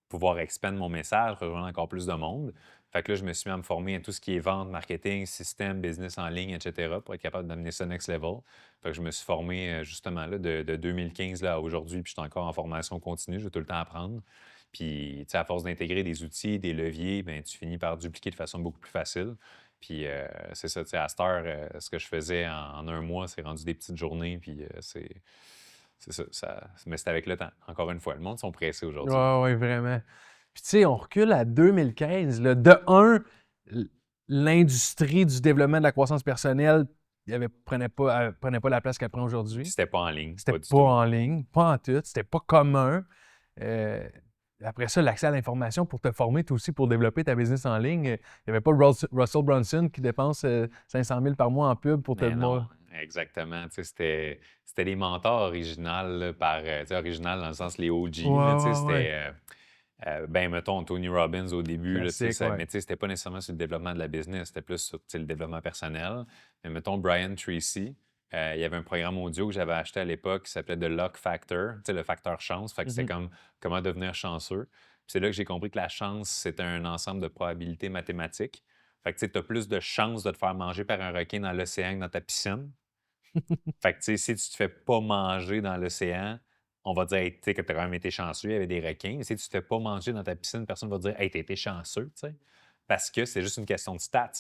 pouvoir expandre mon message, rejoindre encore plus de monde. Fait que là, je me suis mis à me former à tout ce qui est vente, marketing, système, business en ligne, etc., pour être capable d'amener ça next level. Fait que je me suis formé justement là, de 2015 là, à aujourd'hui, puis je suis encore en formation continue, je vais tout le temps apprendre. Puis, tu sais, à force d'intégrer des outils, des leviers, bien, tu finis par dupliquer de façon beaucoup plus facile. Puis, c'est ça, tu sais, à cette heure, ce que je faisais en un mois, c'est rendu des petites journées, puis c'est ça, mais c'est avec le temps. Encore une fois, le monde sont pressés aujourd'hui. Ouais, ouais, vraiment. Puis tu sais, on recule à 2015. Là. De un, l'industrie du développement de la croissance personnelle prenait pas la place qu'elle prend aujourd'hui. C'était pas en ligne, C'était pas du pas tout. en ligne, pas en tout, c'était pas commun. Euh, Après ça, l'accès à l'information pour te former, toi aussi, pour développer ta business en ligne. Il n'y avait pas Russell Brunson qui dépense 500 000 par mois en pub pour te... Mais non, exactement. Tu sais, c'était des mentors originales, là, tu sais, original dans le sens les OG. Ouais, Là, tu sais, ouais, ouais. c'était, ben, mettons, Tony Robbins au début. Là, tu sais, Classique, ouais. mais tu sais, c'était pas nécessairement sur le développement de la business, c'était plus sur tu sais, le développement personnel. Mais mettons, Brian Tracy, il y avait un programme audio que j'avais acheté à l'époque qui s'appelait The Luck Factor, tu sais, le facteur chance. Fait que c'était comme comment devenir chanceux. Puis c'est là que j'ai compris que la chance, c'est un ensemble de probabilités mathématiques. Fait que tu as plus de chances de te faire manger par un requin dans l'océan que dans ta piscine. Fait que, tu sais, si tu te fais pas manger dans l'océan, on va dire, hey, tu sais, que tu as quand même été chanceux, il y avait des requins. Mais si tu te fais pas manger dans ta piscine, personne va dire, hey, t'as été chanceux, tu sais. Parce que c'est juste une question de stats.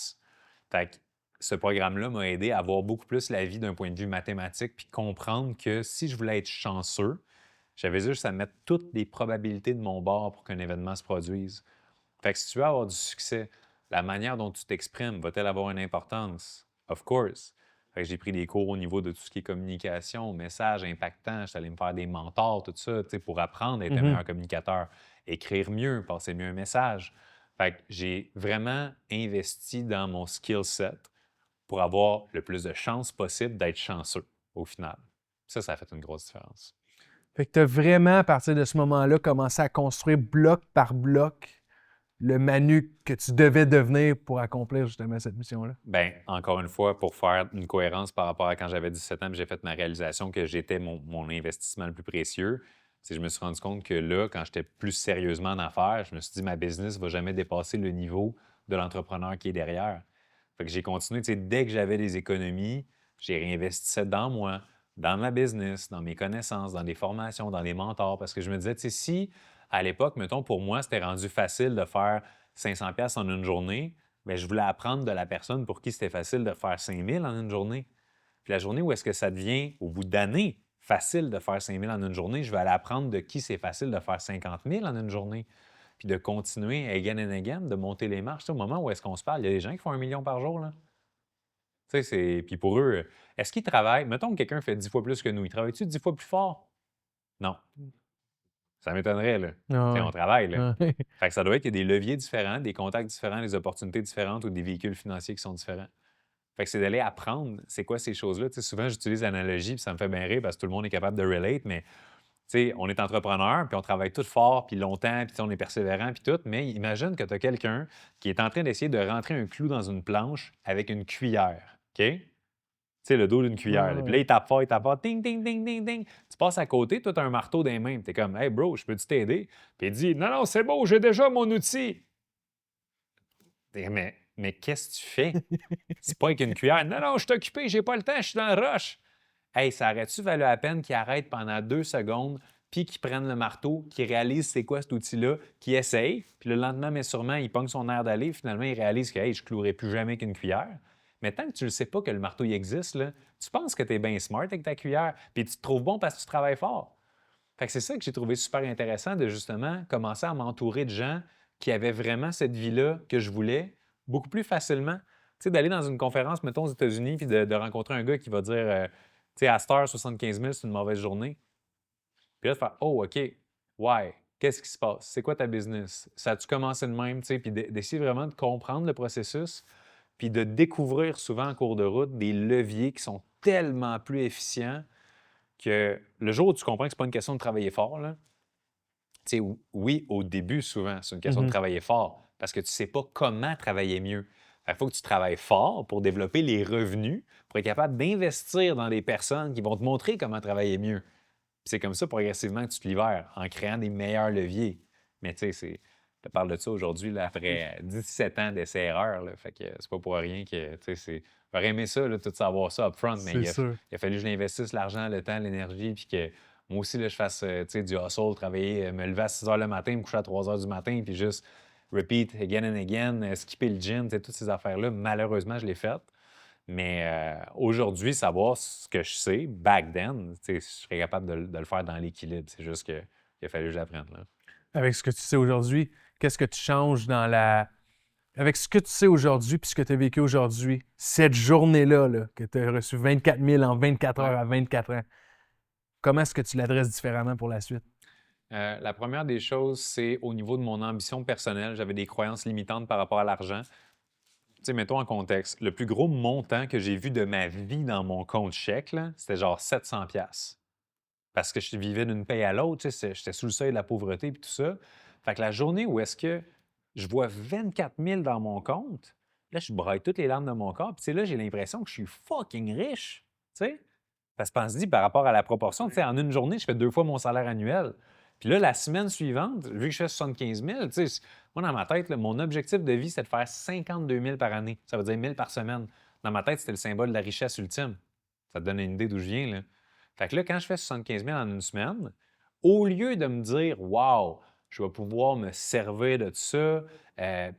Fait que ce programme-là m'a aidé à voir beaucoup plus la vie d'un point de vue mathématique, puis comprendre que si je voulais être chanceux, j'avais juste à mettre toutes les probabilités de mon bord pour qu'un événement se produise. Fait que si tu veux avoir du succès, la manière dont tu t'exprimes va-t-elle avoir une importance? Of course. Fait que j'ai pris des cours au niveau de tout ce qui est communication, message impactant. J'étais allé me faire des mentors, tout ça, tu sais, pour apprendre à être un meilleur communicateur, écrire mieux, passer mieux un message. Fait que j'ai vraiment investi dans mon skill set pour avoir le plus de chances possible d'être chanceux au final. Ça a fait une grosse différence. Fait que tu as vraiment, à partir de ce moment-là, commencé à construire bloc par bloc le Manu que tu devais devenir pour accomplir justement cette mission-là. Bien, encore une fois, pour faire une cohérence par rapport à quand j'avais 17 ans, j'ai fait ma réalisation que j'étais mon investissement le plus précieux. Je me suis rendu compte que là, quand j'étais plus sérieusement en affaires, je me suis dit ma business ne va jamais dépasser le niveau de l'entrepreneur qui est derrière. Fait que j'ai continué, dès que j'avais des économies, j'ai réinvesti ça dans moi, dans ma business, dans mes connaissances, dans des formations, dans les mentors, parce que je me disais, si à l'époque, mettons, pour moi, c'était rendu facile de faire 500$ en une journée, bien, je voulais apprendre de la personne pour qui c'était facile de faire 5000 en une journée. Puis la journée où est-ce que ça devient, au bout d'années, facile de faire 5000 en une journée, je vais aller apprendre de qui c'est facile de faire 50 000 en une journée. Puis de continuer again and again, de monter les marches. Tu sais, au moment où est-ce qu'on se parle, il y a des gens qui font 1 million par jour, là. Tu sais, puis pour eux, est-ce qu'ils travaillent? Mettons que quelqu'un fait 10 fois plus que nous. Il travaille-tu 10 fois plus fort? Non. Ça m'étonnerait, là. Ah Tu sais, ouais. on travaille, là. Ouais. Fait que ça doit être qu'il y a des leviers différents, des contacts différents, des opportunités différentes ou des véhicules financiers qui sont différents. Fait que c'est d'aller apprendre c'est quoi ces choses-là. Tu sais, souvent, j'utilise l'analogie, puis ça me fait bien rire parce que tout le monde est capable de relate, mais tu sais, on est entrepreneur, puis on travaille tout fort, puis longtemps, puis on est persévérant, puis tout, mais imagine que tu as quelqu'un qui est en train d'essayer de rentrer un clou dans une planche avec une cuillère, OK? Tu sais, le dos d'une cuillère. Puis là, il tape fort, ding, ding, ding, ding, ding. Tu passes à côté, toi, tu as un marteau dans les mains. Tu es comme, hey, bro, je peux-tu t'aider? Puis il dit, non, non, c'est beau, j'ai déjà mon outil. Mais qu'est-ce que tu fais? C'est pas avec une cuillère. Non, non, je suis occupé, j'ai pas le temps, je suis dans le rush. Hey, ça aurait-tu valu la peine qu'il arrête pendant 2 secondes, puis qu'il prenne le marteau, qu'il réalise c'est quoi cet outil-là, qu'il essaye, puis le lendemain, mais sûrement, il pogne son air d'aller, finalement, il réalise que, hey, je clouerai plus jamais qu'une cuillère. Mais tant que tu ne sais pas que le marteau il existe, là, tu penses que tu es bien smart avec ta cuillère, puis tu te trouves bon parce que tu travailles fort. Fait que c'est ça que j'ai trouvé super intéressant de justement commencer à m'entourer de gens qui avaient vraiment cette vie-là que je voulais beaucoup plus facilement. Tu sais, d'aller dans une conférence, mettons, aux États-Unis, puis de rencontrer un gars qui va dire, tu sais, à cette heure, 75 000, c'est une mauvaise journée. Puis là, de faire, oh, OK, why? Qu'est-ce qui se passe? C'est quoi ta business? Ça a-tu commencé de même? Tu sais, puis d'essayer vraiment de comprendre le processus, puis de découvrir souvent en cours de route des leviers qui sont tellement plus efficients que le jour où tu comprends que c'est pas une question de travailler fort, là, tu sais, oui, au début, souvent, c'est une question de travailler fort parce que tu ne sais pas comment travailler mieux. Il faut que tu travailles fort pour développer les revenus, pour être capable d'investir dans des personnes qui vont te montrer comment travailler mieux. Puis c'est comme ça progressivement que tu te libères en créant des meilleurs leviers. Mais tu sais, je te parle de ça aujourd'hui, là, après 17 ans d'essai-erreur. Fait que c'est pas pour rien que, tu sais, j'aurais aimé ça, là, tout savoir ça upfront, mais il a fallu que je l'investisse l'argent, le temps, l'énergie, puis que moi aussi, là, je fasse tu sais, du hustle, travailler, me lever à 6 h le matin, me coucher à 3 h du matin, puis juste repeat again and again, skipper le gym, tu sais, toutes ces affaires-là. Malheureusement, je l'ai faites. Mais aujourd'hui, savoir ce que je sais, back then, tu sais, je serais capable de le faire dans l'équilibre. C'est juste qu'il a fallu que j'apprenne, là. Avec ce que tu sais aujourd'hui, qu'est-ce que tu changes dans la... Avec ce que tu sais aujourd'hui puis ce que tu as vécu aujourd'hui, cette journée-là, là, que tu as reçu 24 000 en 24 heures à 24 ans, comment est-ce que tu l'adresses différemment pour la suite? La première des choses, c'est au niveau de mon ambition personnelle. J'avais des croyances limitantes par rapport à l'argent. Tu sais, mettons en contexte, le plus gros montant que j'ai vu de ma vie dans mon compte chèque, là, c'était genre 700$. Parce que je vivais d'une paye à l'autre, tu sais, j'étais sous le seuil de la pauvreté et tout ça. Fait que la journée où est-ce que je vois 24 000 dans mon compte, là, je braille toutes les larmes de mon corps. Puis tu sais, là, j'ai l'impression que je suis fucking riche. sais? Parce qu'on se dit, par rapport à la proportion, tu sais, en une journée, je fais 2 fois mon salaire annuel. Puis là, la semaine suivante, vu que je fais 75 000, tu sais, moi, dans ma tête, là, mon objectif de vie, c'est de faire 52 000 par année. Ça veut dire 1 000 par semaine. Dans ma tête, c'était le symbole de la richesse ultime. Ça te donne une idée d'où je viens, là. Fait que là, quand je fais 75 000 en une semaine, au lieu de me dire, wow, je vais pouvoir me servir de ça,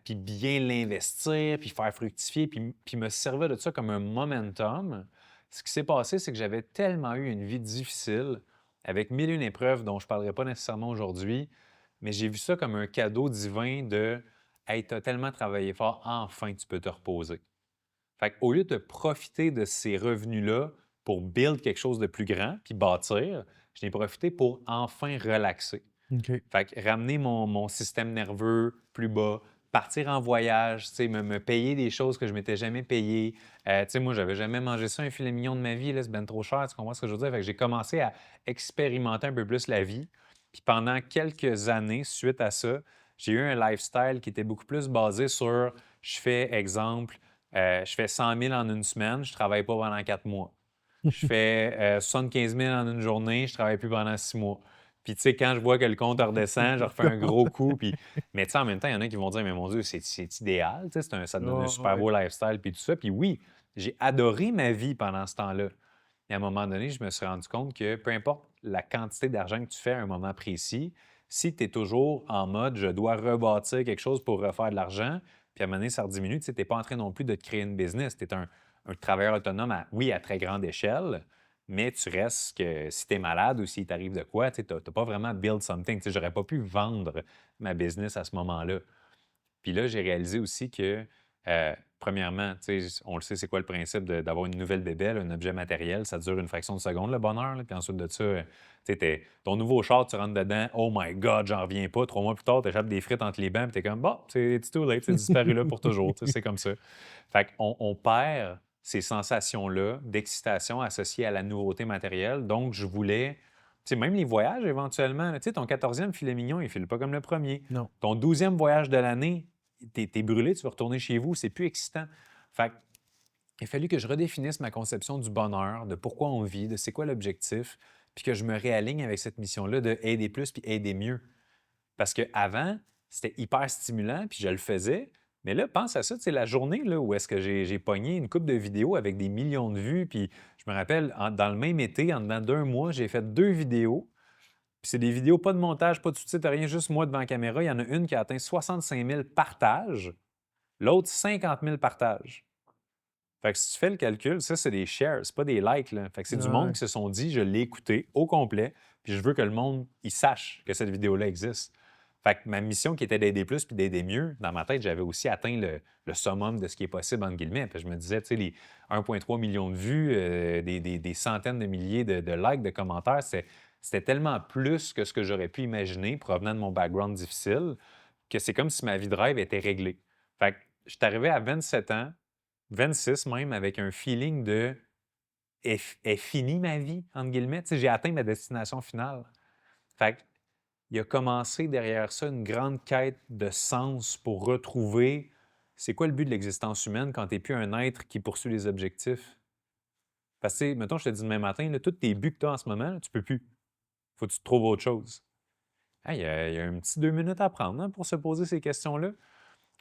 puis bien l'investir, puis faire fructifier, puis me servir de ça comme un momentum, ce qui s'est passé, c'est que j'avais tellement eu une vie difficile, avec mille et une épreuves dont je ne parlerai pas nécessairement aujourd'hui, mais j'ai vu ça comme un cadeau divin de Hey, tu as tellement travaillé fort, enfin tu peux te reposer. Fait qu'au lieu de profiter de ces revenus-là pour build quelque chose de plus grand puis bâtir, je n'ai profité pour enfin relaxer. OK. Fait que ramener mon système nerveux plus bas, partir en voyage, tu sais, me payer des choses que je m'étais jamais payé. Tu sais, moi, j'avais jamais mangé ça, un filet mignon de ma vie, là, c'est bien trop cher, tu comprends ce que je veux dire? Fait que j'ai commencé à expérimenter un peu plus la vie. Puis pendant quelques années, suite à ça, j'ai eu un lifestyle qui était beaucoup plus basé sur, je fais, exemple, je fais 100 000 en une semaine, je travaille pas pendant 4 mois. Je fais 75 000 en une journée, je travaille plus pendant 6 mois. Puis, tu sais, quand je vois que le compte redescend, je refais un gros coup. Puis... Mais, tu sais, en même temps, il y en a qui vont dire, mais mon Dieu, c'est idéal. Tu sais, ça te donne un super Ouais. beau lifestyle. Puis tout ça. Puis oui, j'ai adoré ma vie pendant ce temps-là. Et à un moment donné, je me suis rendu compte que peu importe la quantité d'argent que tu fais à un moment précis, si tu es toujours en mode je dois rebâtir quelque chose pour refaire de l'argent, puis à un moment donné, ça rediminue, tu sais, n'es pas en train non plus de te créer une business. Tu es un travailleur autonome, oui, à très grande échelle, mais tu restes que si tu es malade ou s'il t'arrive de quoi, tu n'as pas vraiment build something. Je n'aurais pas pu vendre ma business à ce moment-là. Puis là, j'ai réalisé aussi que, premièrement, on le sait, c'est quoi le principe d'avoir une nouvelle bébelle, un objet matériel, ça dure une fraction de seconde, le bonheur. Là. Puis ensuite de ça, ton nouveau char, tu rentres dedans, oh my God, j'en reviens pas. 3 mois plus tard, tu échappes des frites entre les bancs, puis tu es comme, bon, it's too late, c'est disparu là pour toujours. C'est comme ça. Fait qu'on perd ces sensations-là d'excitation associées à la nouveauté matérielle. Donc, je voulais, même les voyages éventuellement, ton 14e filet mignon, il ne file pas comme le premier. Non. Ton 12e voyage de l'année, t'es brûlé, tu vas retourner chez vous, c'est plus excitant. Fait il a fallu que je redéfinisse ma conception du bonheur, de pourquoi on vit, de c'est quoi l'objectif, puis que je me réaligne avec cette mission-là de aider plus puis aider mieux. Parce qu'avant, c'était hyper stimulant, puis je le faisais. Mais là, pense à ça, la journée là, où est-ce que j'ai pogné une couple de vidéos avec des millions de vues, puis je me rappelle, dans le même été, en dedans d'1 mois, j'ai fait 2 vidéos. Puis c'est des vidéos, pas de montage, pas de sous-titres, rien, juste moi devant la caméra. Il y en a une qui a atteint 65 000 partages, l'autre 50 000 partages. Fait que si tu fais le calcul, ça, c'est des shares, c'est pas des likes. Là. Fait que c'est du monde Ouais. qui se sont dit, je l'ai écouté au complet, puis je veux que le monde, il sache que cette vidéo-là existe. Fait que ma mission qui était d'aider plus puis d'aider mieux, dans ma tête, j'avais aussi atteint le summum de ce qui est possible, entre guillemets. Puis je me disais, tu sais, les 1,3 million de vues, des centaines de milliers de likes, de commentaires, c'était tellement plus que ce que j'aurais pu imaginer provenant de mon background difficile que c'est comme si ma vie de rêve était réglée. Fait que je suis arrivé à 27 ans, 26 même, avec un feeling de est finie ma vie, entre guillemets. Tu sais, j'ai atteint ma destination finale. Fait que il a commencé derrière ça une grande quête de sens pour retrouver c'est quoi le but de l'existence humaine quand tu n'es plus un être qui poursuit les objectifs. Parce que, mettons, je te dis demain matin, là, tous tes buts que tu as en ce moment, là, tu peux plus. Faut que tu trouves autre chose. Il y a un petit 2 minutes à prendre hein, pour se poser ces questions-là.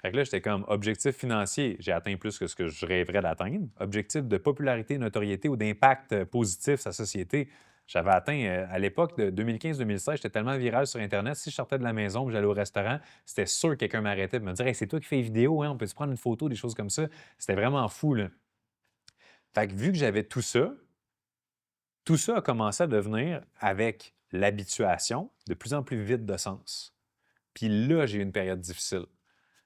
Fait que là, j'étais comme objectif financier, j'ai atteint plus que ce que je rêverais d'atteindre. Objectif de popularité, notoriété ou d'impact positif sur la société, j'avais atteint à l'époque de 2015-2016, j'étais tellement viral sur Internet. Si je sortais de la maison, j'allais au restaurant, c'était sûr que quelqu'un m'arrêtait et me dire hey, c'est toi qui fais vidéo, hein, on peut-tu prendre une photo, des choses comme ça. C'était vraiment fou. Là. Fait que vu que j'avais tout ça a commencé à devenir, avec l'habituation, de plus en plus vite de sens. Puis là, j'ai eu une période difficile.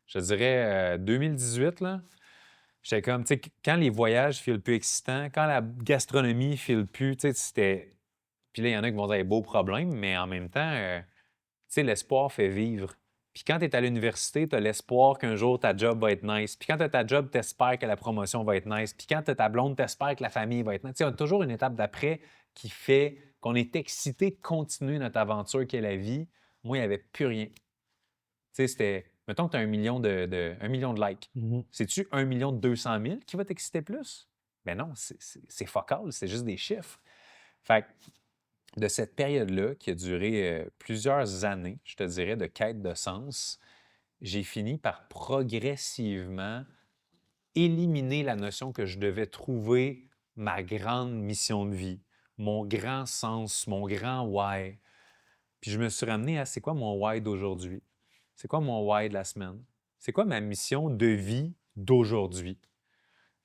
Je dirais 2018, là, j'étais comme, tu sais, quand les voyages filent plus excitants, quand la gastronomie file plus, tu sais, c'était. Puis là, il y en a qui vont dire beau problème, mais en même temps, tu sais, l'espoir fait vivre. Puis quand tu es à l'université, tu as l'espoir qu'un jour ta job va être nice. Puis quand tu as ta job, tu espères que la promotion va être nice. Puis quand tu as ta blonde, tu espères que la famille va être nice. Tu sais, on a toujours une étape d'après qui fait qu'on est excité de continuer notre aventure qui est la vie. Moi, il n'y avait plus rien. Tu sais, c'était. Mettons que tu as 1 million de likes. Mhm. C'est-tu 1 200 000 qui va t'exciter plus? Mais non, c'est focal, c'est juste des chiffres. Fait que de cette période-là, qui a duré plusieurs années, je te dirais, de quête de sens, j'ai fini par progressivement éliminer la notion que je devais trouver ma grande mission de vie, mon grand sens, mon grand why. Puis je me suis ramené à c'est quoi mon why d'aujourd'hui? C'est quoi mon why de la semaine? C'est quoi ma mission de vie d'aujourd'hui?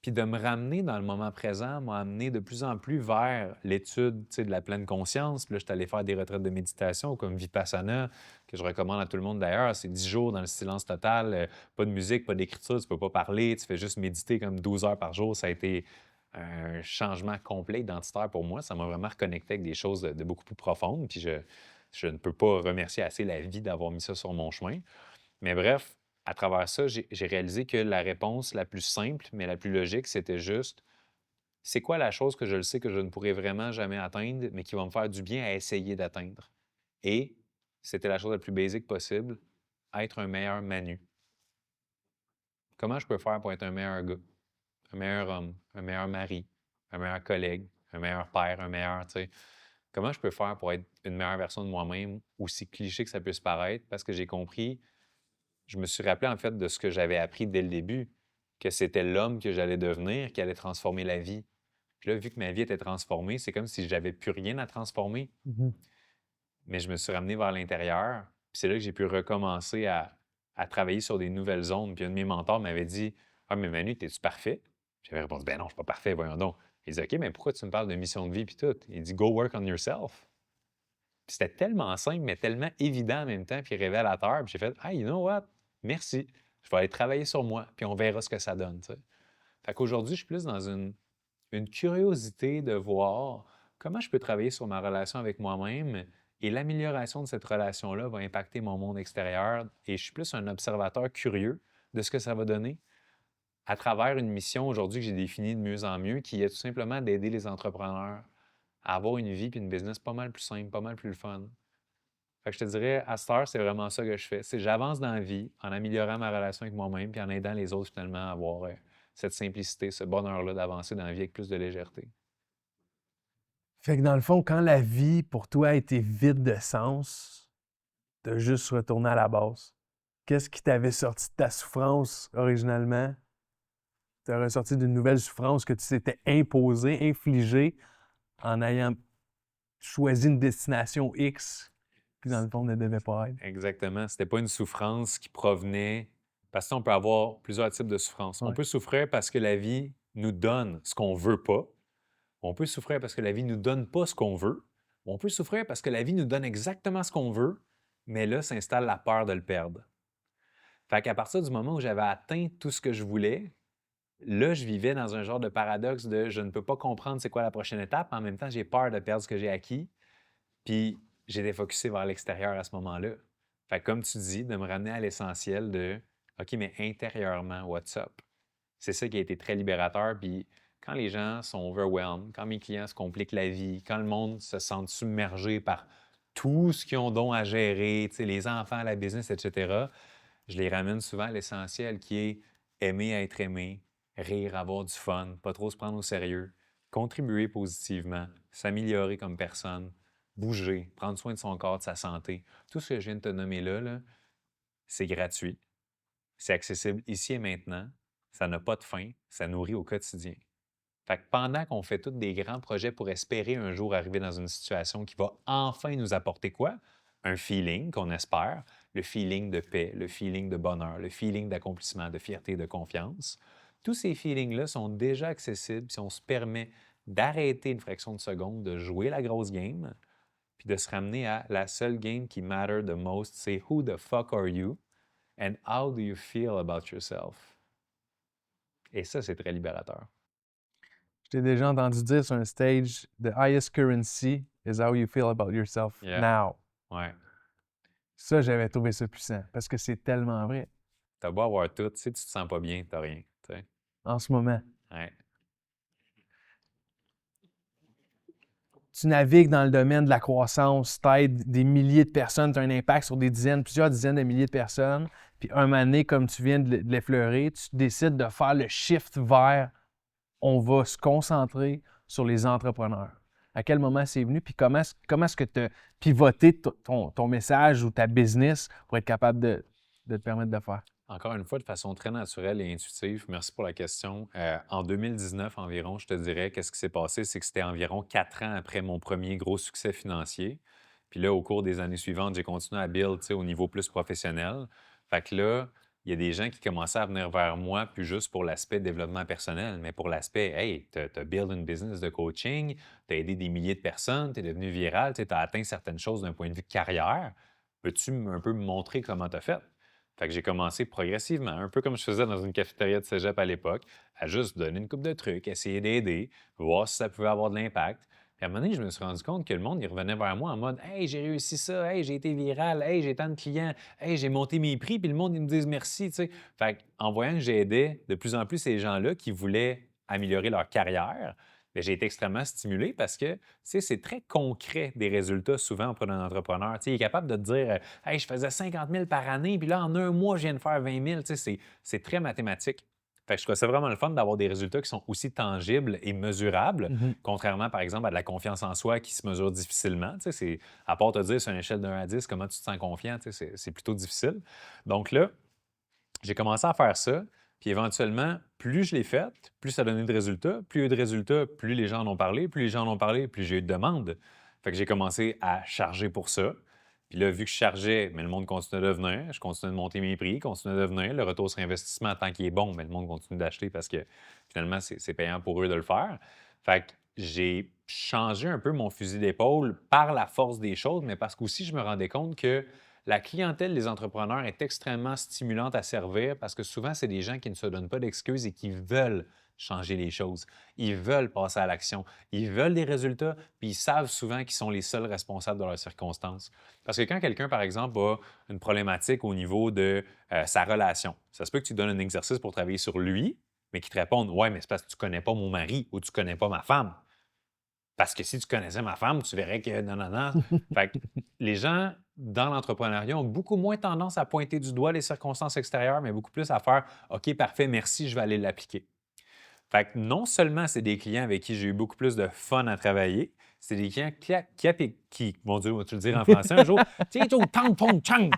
Puis de me ramener dans le moment présent m'a amené de plus en plus vers l'étude de la pleine conscience. Puis là, je suis allé faire des retraites de méditation comme Vipassana, que je recommande à tout le monde d'ailleurs. C'est 10 jours dans le silence total, pas de musique, pas d'écriture, tu peux pas parler, tu fais juste méditer comme 12 heures par jour. Ça a été un changement complet identitaire pour moi. Ça m'a vraiment reconnecté avec des choses de beaucoup plus profondes. Puis je ne peux pas remercier assez la vie d'avoir mis ça sur mon chemin. Mais bref, à travers ça, j'ai réalisé que la réponse la plus simple, mais la plus logique, c'était juste, c'est quoi la chose que je le sais que je ne pourrai vraiment jamais atteindre, mais qui va me faire du bien à essayer d'atteindre? Et c'était la chose la plus basique possible, être un meilleur Manu. Comment je peux faire pour être un meilleur gars, un meilleur homme, un meilleur mari, un meilleur collègue, un meilleur père, un meilleur, tu sais? Comment je peux faire pour être une meilleure version de moi-même, aussi cliché que ça puisse paraître, parce que j'ai compris, je me suis rappelé en fait de ce que j'avais appris dès le début, que c'était l'homme que j'allais devenir qui allait transformer la vie. Puis là, vu que ma vie était transformée, c'est comme si j'avais plus rien à transformer. Mais je me suis ramené vers l'intérieur. Puis c'est là que j'ai pu recommencer à travailler sur des nouvelles zones. Puis un de mes mentors m'avait dit, ah, mais Manu, t'es-tu parfait? J'avais répondu, ben non, je suis pas parfait, voyons donc. Il dit, OK, mais pourquoi tu me parles de mission de vie puis tout? Il dit, go work on yourself. Puis c'était tellement simple, mais tellement évident en même temps, puis révélateur. Puis j'ai fait, ah, you know what? Merci. Je vais aller travailler sur moi, puis on verra ce que ça donne. T'sais. Fait qu'aujourd'hui, je suis plus dans une curiosité de voir comment je peux travailler sur ma relation avec moi-même et l'amélioration de cette relation-là va impacter mon monde extérieur. Et je suis plus un observateur curieux de ce que ça va donner à travers une mission aujourd'hui que j'ai définie de mieux en mieux, qui est tout simplement d'aider les entrepreneurs à avoir une vie et une business pas mal plus simple, pas mal plus le fun. Fait que je te dirais, à cette heure, c'est vraiment ça que je fais. C'est j'avance dans la vie en améliorant ma relation avec moi-même puis en aidant les autres finalement à avoir cette simplicité, ce bonheur-là d'avancer dans la vie avec plus de légèreté. Fait que dans le fond, quand la vie pour toi a été vide de sens, t'as juste retourné à la base. Qu'est-ce qui t'avait sorti de ta souffrance originalement? T'as ressorti d'une nouvelle souffrance que tu t'étais imposée, infligée en ayant choisi une destination X qui, dans le fond, ne devait pas être. Exactement. C'était pas une souffrance qui provenait. Parce qu'on peut avoir plusieurs types de souffrance. On Ouais. peut souffrir parce que la vie nous donne ce qu'on veut pas. On peut souffrir parce que la vie nous donne pas ce qu'on veut. On peut souffrir parce que la vie nous donne exactement ce qu'on veut, mais là s'installe la peur de le perdre. Fait qu'à partir du moment où j'avais atteint tout ce que je voulais, là, je vivais dans un genre de paradoxe de je ne peux pas comprendre c'est quoi la prochaine étape, mais en même temps, j'ai peur de perdre ce que j'ai acquis. Puis j'étais focusé vers l'extérieur à ce moment-là. Fait que comme tu dis, de me ramener à l'essentiel de OK, mais intérieurement, what's up? C'est ça qui a été très libérateur. Puis quand les gens sont overwhelmed, quand mes clients se compliquent la vie, quand le monde se sent submergé par tout ce qu'ils ont donc à gérer, les enfants, la business, etc., je les ramène souvent à l'essentiel qui est aimer être aimé, rire, avoir du fun, pas trop se prendre au sérieux, contribuer positivement, s'améliorer comme personne, bouger, prendre soin de son corps, de sa santé. Tout ce que je viens de te nommer là, c'est gratuit, c'est accessible ici et maintenant, ça n'a pas de fin, ça nourrit au quotidien. Fait que pendant qu'on fait tous des grands projets pour espérer un jour arriver dans une situation qui va enfin nous apporter quoi? Un feeling qu'on espère, le feeling de paix, le feeling de bonheur, le feeling d'accomplissement, de fierté, de confiance. Tous ces feelings-là sont déjà accessibles si on se permet d'arrêter une fraction de seconde, de jouer la grosse game, puis de se ramener à la seule game qui matter the most, c'est who the fuck are you and how do you feel about yourself? Et ça, c'est très libérateur. Je t'ai déjà entendu dire sur un stage, the highest currency is how you feel about yourself now. Ouais. Ça, j'avais trouvé ça puissant parce que c'est tellement vrai. T'as beau avoir tout, si tu te sens pas bien, t'as rien. T'sais. En ce moment. Ouais. Tu navigues dans le domaine de la croissance, tu aides des milliers de personnes, tu as un impact sur des dizaines, plusieurs dizaines de milliers de personnes. Puis un moment donné, comme tu viens de l'effleurer, tu décides de faire le shift vers on va se concentrer sur les entrepreneurs? À quel moment c'est venu? Puis comment est-ce que tu as pivoté ton message ou ta business pour être capable de te permettre de le faire? Encore une fois, de façon très naturelle et intuitive, merci pour la question. En 2019 environ, je te dirais, qu'est-ce qui s'est passé? C'est que c'était environ 4 ans après mon premier gros succès financier. Puis là, au cours des années suivantes, j'ai continué à build, tu sais, au niveau plus professionnel. Fait que là, il y a des gens qui commençaient à venir vers moi, plus juste pour l'aspect développement personnel, mais pour l'aspect, hey, tu as build une business de coaching, tu as aidé des milliers de personnes, tu es devenu viral, tu as atteint certaines choses d'un point de vue de carrière. Peux-tu un peu me montrer comment tu as fait? Fait que j'ai commencé progressivement, un peu comme je faisais dans une cafétéria de cégep à l'époque, à juste donner une coupe de trucs, essayer d'aider, voir si ça pouvait avoir de l'impact. Puis à un moment donné, je me suis rendu compte que le monde, il revenait vers moi en mode Hey, j'ai réussi ça, hey, j'ai été viral, hey, j'ai tant de clients, hey, j'ai monté mes prix, puis le monde, ils me disent merci, tu sais. Fait en voyant que j'aidais de plus en plus ces gens-là qui voulaient améliorer leur carrière, bien, j'ai été extrêmement stimulé parce que, tu sais, c'est très concret des résultats souvent pour un entrepreneur. Tu sais, il est capable de te dire Hey, je faisais 50 000 par année, puis là, en un mois, je viens de faire 20 000. Tu sais, c'est très mathématique. Fait que je trouve ça vraiment le fun d'avoir des résultats qui sont aussi tangibles et mesurables, Mhm. contrairement, par exemple, à de la confiance en soi qui se mesure difficilement. Tu sais, à part te dire sur une échelle de 1 à 10 comment tu te sens confiant, tu sais, c'est plutôt difficile. Donc là, j'ai commencé à faire ça, puis éventuellement, plus je l'ai fait, plus ça donnait de résultats. Plus il y a eu de résultats, plus les gens en ont parlé. Plus les gens en ont parlé, plus j'ai eu de demandes. Fait que j'ai commencé à charger pour ça. Puis là, vu que je chargeais, mais le monde continuait de venir, je continuais de monter mes prix, continuait de venir. Le retour sur investissement, tant qu'il est bon, mais le monde continue d'acheter parce que finalement, c'est payant pour eux de le faire. Fait que j'ai changé un peu mon fusil d'épaule par la force des choses, mais parce qu'aussi, je me rendais compte que la clientèle des entrepreneurs est extrêmement stimulante à servir parce que souvent, c'est des gens qui ne se donnent pas d'excuses et qui veulent changer les choses. Ils veulent passer à l'action. Ils veulent des résultats, puis ils savent souvent qu'ils sont les seuls responsables de leurs circonstances. Parce que quand quelqu'un, par exemple, a une problématique au niveau de sa relation, ça se peut que tu donnes un exercice pour travailler sur lui, mais qu'il te réponde Ouais, mais c'est parce que tu ne connais pas mon mari ou tu ne connais pas ma femme. Parce que si tu connaissais ma femme, tu verrais que non, non, non. Fait que les gens dans l'entrepreneuriat ont beaucoup moins tendance à pointer du doigt les circonstances extérieures, mais beaucoup plus à faire OK, parfait, merci, je vais aller l'appliquer. Fait que non seulement c'est des clients avec qui j'ai eu beaucoup plus de fun à travailler, c'est des clients mon Dieu, vas-tu le dire en français un jour? Tiens, tang, tong, chang!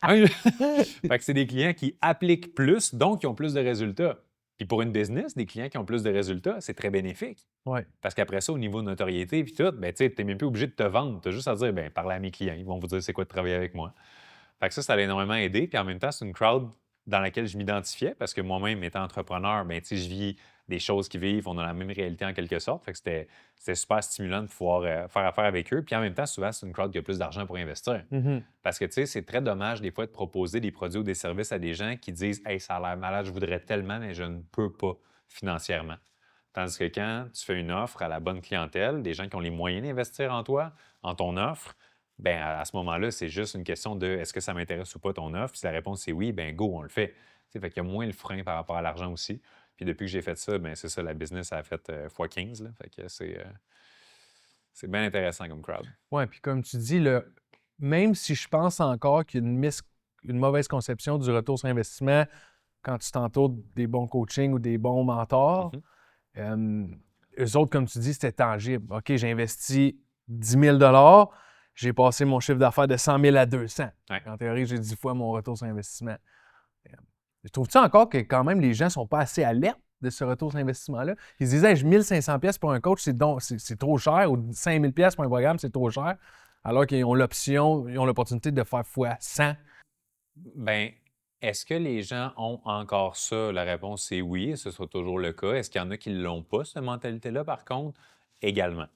Hein? Fait que c'est des clients qui appliquent plus, donc qui ont plus de résultats. Puis pour une business, des clients qui ont plus de résultats, c'est très bénéfique. Ouais. Parce qu'après ça, au niveau de notoriété puis tout, ben, tu n'es même plus obligé de te vendre. Tu as juste à dire, ben, parlez à mes clients. Ils vont vous dire c'est quoi de travailler avec moi. Fait que ça l'a énormément aidé. Puis en même temps, c'est une crowd dans laquelle je m'identifiais parce que moi-même, étant entrepreneur, ben, je vis des choses qui vivent, on a la même réalité en quelque sorte. Fait que c'était super stimulant de pouvoir faire affaire avec eux. Puis en même temps, souvent, c'est une crowd qui a plus d'argent pour investir. Mhm. Parce que, tu sais, c'est très dommage des fois de proposer des produits ou des services à des gens qui disent Hey, ça a l'air malade, je voudrais tellement, mais je ne peux pas financièrement. Tandis que quand tu fais une offre à la bonne clientèle, des gens qui ont les moyens d'investir en toi, en ton offre, ben à ce moment-là, c'est juste une question de est-ce que ça m'intéresse ou pas ton offre? Si la réponse est oui, ben go, on le fait. Tu sais, fait qu'il y a moins le frein par rapport à l'argent aussi. Puis depuis que j'ai fait ça, ben c'est ça, la business a fait x15. Là. Fait que c'est bien intéressant comme crowd. Ouais, puis comme tu dis, même si je pense encore qu'il y a une mauvaise conception du retour sur investissement quand tu t'entoures des bons coachings ou des bons mentors, Mhm. eux autres, comme tu dis, c'était tangible. OK, j'ai investi 10 000 j'ai passé mon chiffre d'affaires de 100 000 à 200. Ouais. En théorie, j'ai 10 fois mon retour sur investissement. Trouves-tu encore que quand même les gens ne sont pas assez alertes de ce retour sur investissement-là? Ils se disaient, 1500 pièces pour un coach, c'est trop cher, ou 5000 pièces pour un programme, c'est trop cher, alors qu'ils ont l'option, ils ont l'opportunité de faire fois 100. Ben, est-ce que les gens ont encore ça? La réponse est oui, et ce sera toujours le cas. Est-ce qu'il y en a qui ne l'ont pas, cette mentalité-là, par contre? Également.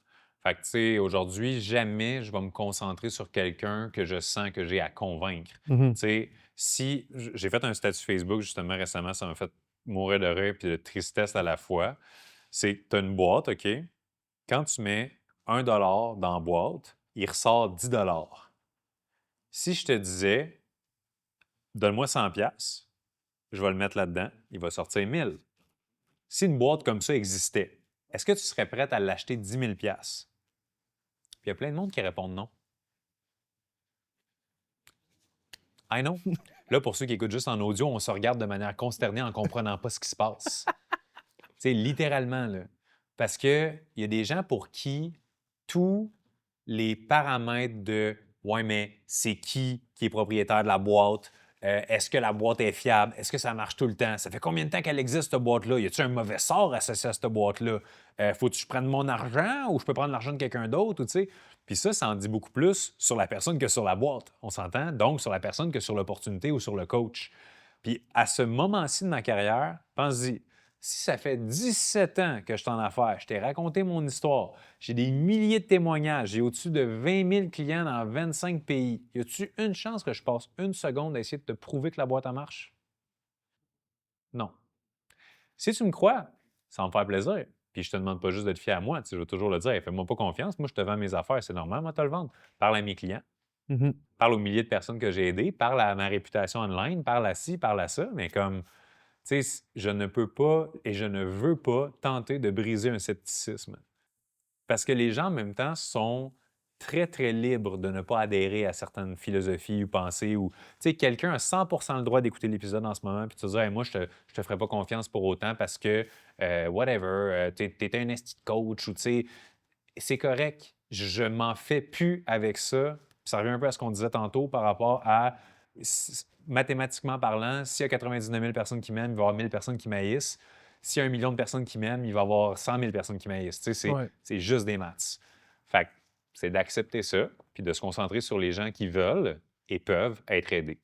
Fait que, tu sais, aujourd'hui, jamais je vais me concentrer sur quelqu'un que je sens que j'ai à convaincre. Tu Mhm. sais, si j'ai fait un statut Facebook justement récemment, ça m'a fait mourir de rire et de tristesse à la fois. C'est que tu as une boîte, OK? Quand tu mets 1 $ dans la boîte, il ressort 10 $. Si je te disais, donne-moi 100 pièces, je vais le mettre là-dedans, il va sortir 1000. Si une boîte comme ça existait, est-ce que tu serais prête à l'acheter 10 000 pièces? Puis il y a plein de monde qui répondent non. I know. Là, pour ceux qui écoutent juste en audio, on se regarde de manière consternée en comprenant pas ce qui se passe. sais, littéralement, là. Parce qu'il y a des gens pour qui tous les paramètres de ouais, mais c'est qui est propriétaire de la boîte? Est-ce que la boîte est fiable? Est-ce que ça marche tout le temps? Ça fait combien de temps qu'elle existe, cette boîte-là? Y a-t-il un mauvais sort associé à cette boîte-là? Faut-tu que je prenne mon argent ou je peux prendre l'argent de quelqu'un d'autre? Tu sais? Puis ça en dit beaucoup plus sur la personne que sur la boîte. On s'entend? Donc, sur la personne que sur l'opportunité ou sur le coach. Puis à ce moment-ci de ma carrière, pense-y, si ça fait 17 ans que je suis en affaires, je t'ai raconté mon histoire, j'ai des milliers de témoignages, j'ai au-dessus de 20 000 clients dans 25 pays, y a-tu une chance que je passe une seconde à essayer de te prouver que la boîte en marche? Non. Si tu me crois, ça va me faire plaisir. Puis je te demande pas juste de te fier à moi, tu sais, je vais toujours le dire, fais-moi pas confiance, moi je te vends mes affaires, c'est normal, moi te le vendre. Parle à mes clients, Mhm. parle aux milliers de personnes que j'ai aidées, parle à ma réputation online, parle à ci, parle à ça, mais comme, tu sais, je ne peux pas et je ne veux pas tenter de briser un scepticisme. Parce que les gens, en même temps, sont très, très libres de ne pas adhérer à certaines philosophies ou pensées. Ou, tu sais, quelqu'un a 100 le droit d'écouter l'épisode en ce moment puis de se dire hey, moi, je te ferai pas confiance pour autant parce que, whatever, t'es un esti de coach ou, tu sais, c'est correct. Je m'en fais plus avec ça. Puis ça revient un peu à ce qu'on disait tantôt par rapport à, mathématiquement parlant, s'il y a 99 000 personnes qui m'aiment, il va y avoir 1000 personnes qui m'haïssent. S'il y a 1 million de personnes qui m'aiment, il va y avoir 100 000 personnes qui m'haïssent. Tu sais, Ouais. c'est juste des maths. Fait que c'est d'accepter ça, puis de se concentrer sur les gens qui veulent et peuvent être aidés.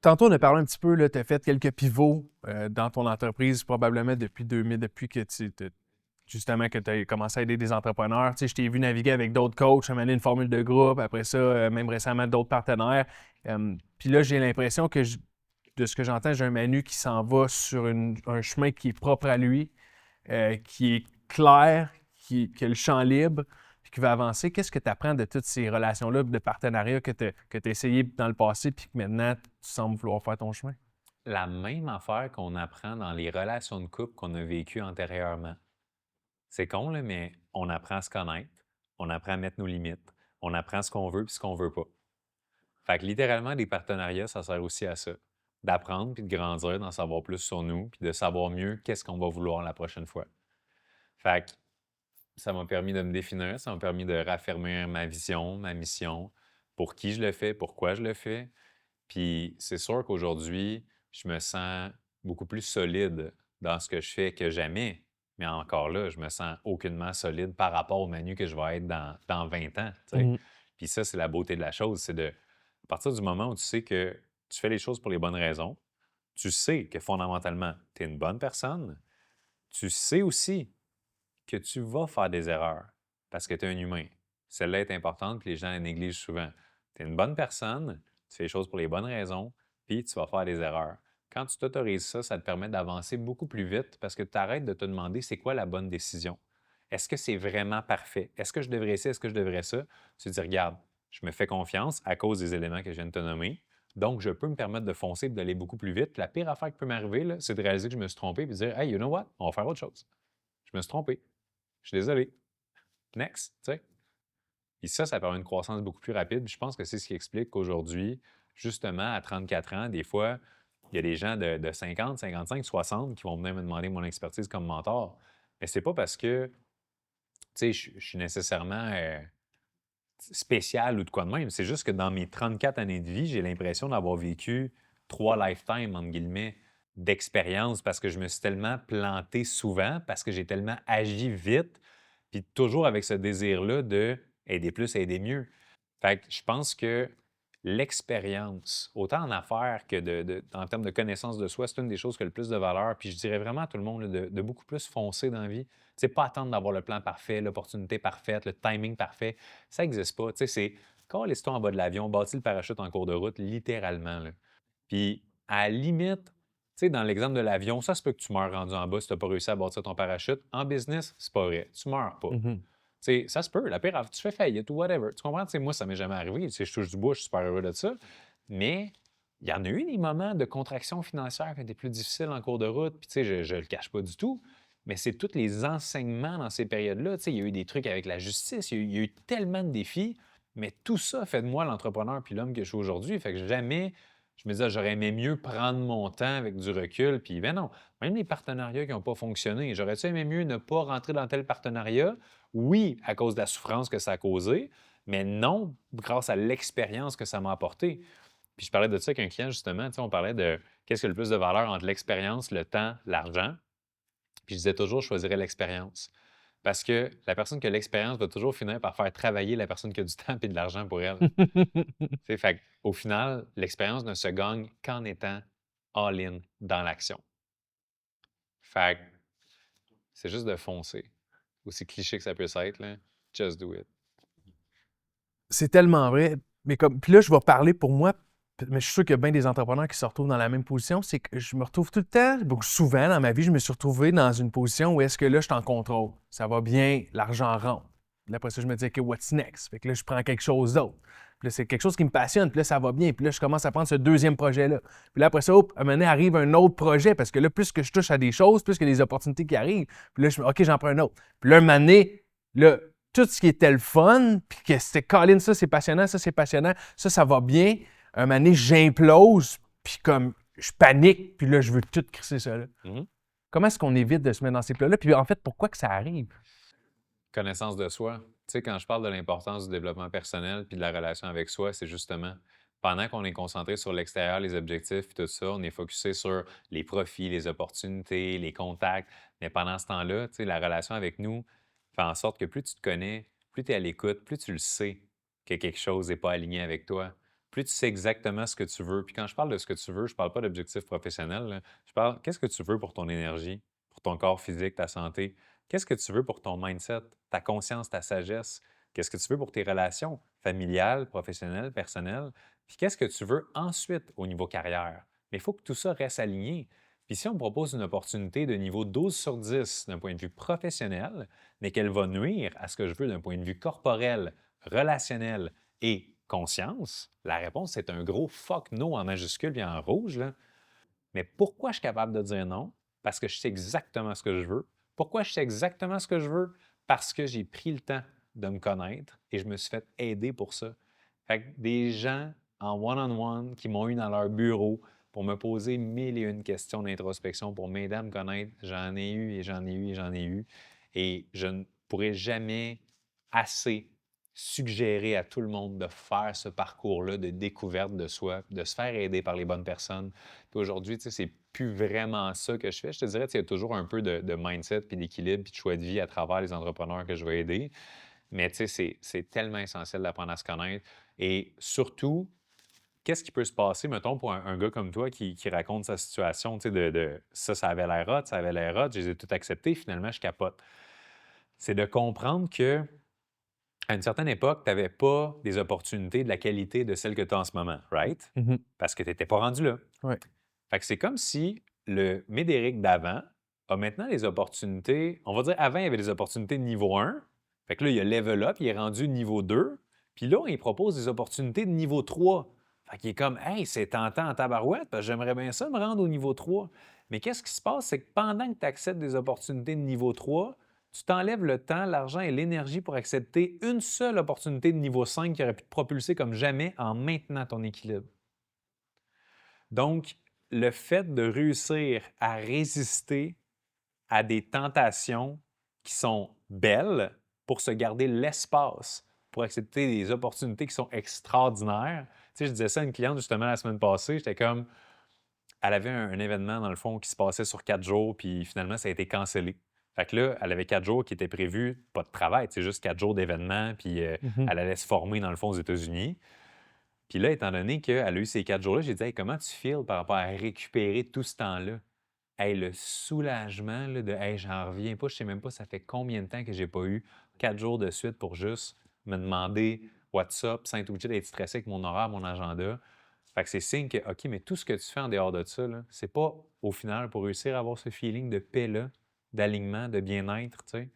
Tantôt, on a parlé un petit peu, tu as fait quelques pivots dans ton entreprise, probablement depuis 2000, depuis que justement que tu as commencé à aider des entrepreneurs. Tu sais, je t'ai vu naviguer avec d'autres coachs, amener une formule de groupe, après ça, même récemment, d'autres partenaires. Puis là, j'ai l'impression que, de ce que j'entends, j'ai un Manu qui s'en va sur un chemin qui est propre à lui, qui est clair, qui a le champ libre, puis qui va avancer. Qu'est-ce que tu apprends de toutes ces relations-là, de partenariats que tu as essayé dans le passé, puis que maintenant, tu sembles vouloir faire ton chemin? La même affaire qu'on apprend dans les relations de couple qu'on a vécues antérieurement. C'est con, là, mais on apprend à se connaître, on apprend à mettre nos limites, on apprend ce qu'on veut et ce qu'on veut pas. Fait que littéralement, des partenariats, ça sert aussi à ça. D'apprendre puis de grandir, d'en savoir plus sur nous, puis de savoir mieux qu'est-ce qu'on va vouloir la prochaine fois. Fait que ça m'a permis de me définir, ça m'a permis de raffermir ma vision, ma mission, pour qui je le fais, pourquoi je le fais. Puis c'est sûr qu'aujourd'hui, je me sens beaucoup plus solide dans ce que je fais que jamais. Mais encore là, je me sens aucunement solide par rapport au Manu que je vais être dans 20 ans. Tu sais. Mhm. Puis ça, c'est la beauté de la chose. C'est de, à partir du moment où tu sais que tu fais les choses pour les bonnes raisons, tu sais que fondamentalement, tu es une bonne personne, tu sais aussi que tu vas faire des erreurs parce que tu es un humain. Celle-là est importante, puis les gens la négligent souvent. Tu es une bonne personne, tu fais les choses pour les bonnes raisons, puis tu vas faire des erreurs. Quand tu t'autorises ça, ça te permet d'avancer beaucoup plus vite parce que tu arrêtes de te demander c'est quoi la bonne décision. Est-ce que c'est vraiment parfait? Est-ce que je devrais ça? Est-ce que je devrais ça? Tu te dis, regarde, je me fais confiance à cause des éléments que je viens de te nommer. Donc, je peux me permettre de foncer et d'aller beaucoup plus vite. Puis la pire affaire qui peut m'arriver, là, c'est de réaliser que je me suis trompé et de dire, hey, you know what? On va faire autre chose. Je me suis trompé. Je suis désolé. Next, tu sais. Puis ça permet une croissance beaucoup plus rapide. Puis je pense que c'est ce qui explique qu'aujourd'hui, justement, à 34 ans, des fois, il y a des gens de 50, 55, 60 qui vont venir me demander mon expertise comme mentor. Mais c'est pas parce que, tu sais, je suis nécessairement spécial ou de quoi de même. C'est juste que dans mes 34 années de vie, j'ai l'impression d'avoir vécu 3 lifetimes, entre guillemets, d'expérience parce que je me suis tellement planté souvent, parce que j'ai tellement agi vite, puis toujours avec ce désir-là de aider plus, aider mieux. Fait que je pense que l'expérience, autant en affaires que en termes de connaissance de soi, c'est une des choses qui a le plus de valeur. Puis je dirais vraiment à tout le monde là, de beaucoup plus foncer dans la vie. C'est pas attendre d'avoir le plan parfait, l'opportunité parfaite, le timing parfait. Ça n'existe pas. Tu sais, c'est quand toi en bas de l'avion, bâtis le parachute en cours de route, littéralement. Là. Puis à la limite, tu sais, dans l'exemple de l'avion, ça se peut que tu meurs rendu en bas si tu n'as pas réussi à bâtir ton parachute. En business, c'est pas vrai. Tu meurs pas. Mhm. T'sais, ça se peut, la pire, tu fais faillite ou whatever. Tu comprends? T'sais, moi, ça m'est jamais arrivé. Je touche du bois, je suis super heureux de ça. Mais il y en a eu des moments de contraction financière qui étaient plus difficiles en cours de route. Puis, je ne le cache pas du tout. Mais c'est tous les enseignements dans ces périodes-là. Il y a eu des trucs avec la justice, il y a eu tellement de défis. Mais tout ça fait de moi l'entrepreneur puis l'homme que je suis aujourd'hui. Fait que jamais Je me disais, j'aurais aimé mieux prendre mon temps avec du recul. Puis, ben non, même les partenariats qui n'ont pas fonctionné, j'aurais-tu aimé mieux ne pas rentrer dans tel partenariat? Oui, à cause de la souffrance que ça a causé, mais non, grâce à l'expérience que ça m'a apporté. Puis je parlais de ça avec un client, justement. Tu sais, on parlait de qu'est-ce qui a le plus de valeur entre l'expérience, le temps, l'argent. Puis je disais toujours, je choisirais l'expérience. Parce que la personne qui a l'expérience va toujours finir par faire travailler la personne qui a du temps et de l'argent pour elle. Tu sais, fait au final, l'expérience ne se gagne qu'en étant all-in dans l'action. Fait que c'est juste de foncer. Aussi cliché que ça puisse être, là, just do it. C'est tellement vrai. Mais comme, puis là, je vais parler pour moi, mais je suis sûr qu'il y a bien des entrepreneurs qui se retrouvent dans la même position. C'est que je me retrouve tout le temps, donc souvent dans ma vie, je me suis retrouvé dans une position où est-ce que là, je suis en contrôle. Ça va bien, l'argent rentre. Puis après ça, je me dis, OK, what's next? Fait que là, je prends quelque chose d'autre. Puis là, c'est quelque chose qui me passionne. Puis là, ça va bien. Puis là, je commence à prendre ce deuxième projet-là. Puis là, après ça, hop, à un moment donné, arrive un autre projet. Parce que là, plus que je touche à des choses, plus qu'il y a des opportunités qui arrivent. Puis là, je me dis, OK, j'en prends un autre. Puis là, un moment donné, là, tout ce qui était le fun, puis que c'était Colin, ça c'est passionnant, ça va bien. Un moment donné, j'implose, puis comme je panique, puis là, je veux tout crisser ça là. Mhm. Comment est-ce qu'on évite de se mettre dans ces plats-là? Puis en fait, pourquoi que ça arrive? Connaissance de soi. Tu sais, quand je parle de l'importance du développement personnel puis de la relation avec soi, c'est justement pendant qu'on est concentré sur l'extérieur, les objectifs et tout ça, on est focusé sur les profits, les opportunités, les contacts. Mais pendant ce temps-là, tu sais, la relation avec nous fait en sorte que plus tu te connais, plus tu es à l'écoute, plus tu le sais que quelque chose n'est pas aligné avec toi, plus tu sais exactement ce que tu veux. Puis quand je parle de ce que tu veux, je parle pas d'objectifs professionnels, là. Je parle qu'est-ce que tu veux pour ton énergie, pour ton corps physique, ta santé. Qu'est-ce que tu veux pour ton mindset, ta conscience, ta sagesse? Qu'est-ce que tu veux pour tes relations familiales, professionnelles, personnelles? Puis qu'est-ce que tu veux ensuite au niveau carrière? Mais il faut que tout ça reste aligné. Puis si on me propose une opportunité de niveau 12 sur 10 d'un point de vue professionnel, mais qu'elle va nuire à ce que je veux d'un point de vue corporel, relationnel et conscience, la réponse c'est un gros fuck no en majuscule et en rouge, là. Mais pourquoi je suis capable de dire non? Parce que je sais exactement ce que je veux. Pourquoi je sais exactement ce que je veux? Parce que j'ai pris le temps de me connaître et je me suis fait aider pour ça. Fait que des gens en one-on-one qui m'ont eu dans leur bureau pour me poser mille et une questions d'introspection pour m'aider à me connaître, j'en ai eu et j'en ai eu et j'en ai eu. Et je ne pourrai jamais assez suggérer à tout le monde de faire ce parcours-là de découverte de soi, de se faire aider par les bonnes personnes. Puis aujourd'hui, tu sais, c'est plus vraiment ça que je fais. Je te dirais, tu sais, il y a toujours un peu de mindset, puis d'équilibre, puis de choix de vie à travers les entrepreneurs que je vais aider. Mais tu sais, c'est tellement essentiel d'apprendre à se connaître. Et surtout, qu'est-ce qui peut se passer, mettons, pour un gars comme toi qui raconte sa situation, tu sais, ça avait l'air hot, ça avait l'air hot, je les ai tout acceptés, finalement, je capote. C'est de comprendre que à une certaine époque, tu n'avais pas des opportunités de la qualité de celles que tu as en ce moment, right? Mhm. Parce que tu n'étais pas rendu là. Ouais. Fait que c'est comme si le Médéric d'avant a maintenant les opportunités. On va dire, avant, il y avait des opportunités de niveau 1. Fait que là, il a level up, il est rendu niveau 2. Puis là, il propose des opportunités de niveau 3. Fait qu'il est comme, hey, c'est tentant en tabarouette, parce que j'aimerais bien ça me rendre au niveau 3. Mais qu'est-ce qui se passe? C'est que pendant que tu acceptes des opportunités de niveau 3, tu t'enlèves le temps, l'argent et l'énergie pour accepter une seule opportunité de niveau 5 qui aurait pu te propulser comme jamais en maintenant ton équilibre. Donc, le fait de réussir à résister à des tentations qui sont belles pour se garder l'espace, pour accepter des opportunités qui sont extraordinaires. Tu sais, je disais ça à une cliente justement la semaine passée, j'étais comme, elle avait un événement dans le fond qui se passait sur 4 jours, puis finalement, ça a été cancellé. Fait que là, elle avait 4 jours qui étaient prévus, pas de travail, c'est juste 4 jours d'événement, puis Mhm. elle allait se former dans le fond aux États-Unis. Puis là, étant donné qu'elle a eu ces 4 jours-là, j'ai dit, hey, comment tu feels par rapport à récupérer tout ce temps-là? Hey, le soulagement là, de hey, j'en reviens pas, je sais même pas ça fait combien de temps que j'ai pas eu 4 jours de suite pour juste me demander what's up, sans être obligé d'être stressé avec mon horaire, mon agenda. Fait que c'est signe que, OK, mais tout ce que tu fais en dehors de ça, là, c'est pas au final pour réussir à avoir ce feeling de paix-là, d'alignement, de bien-être, tu sais.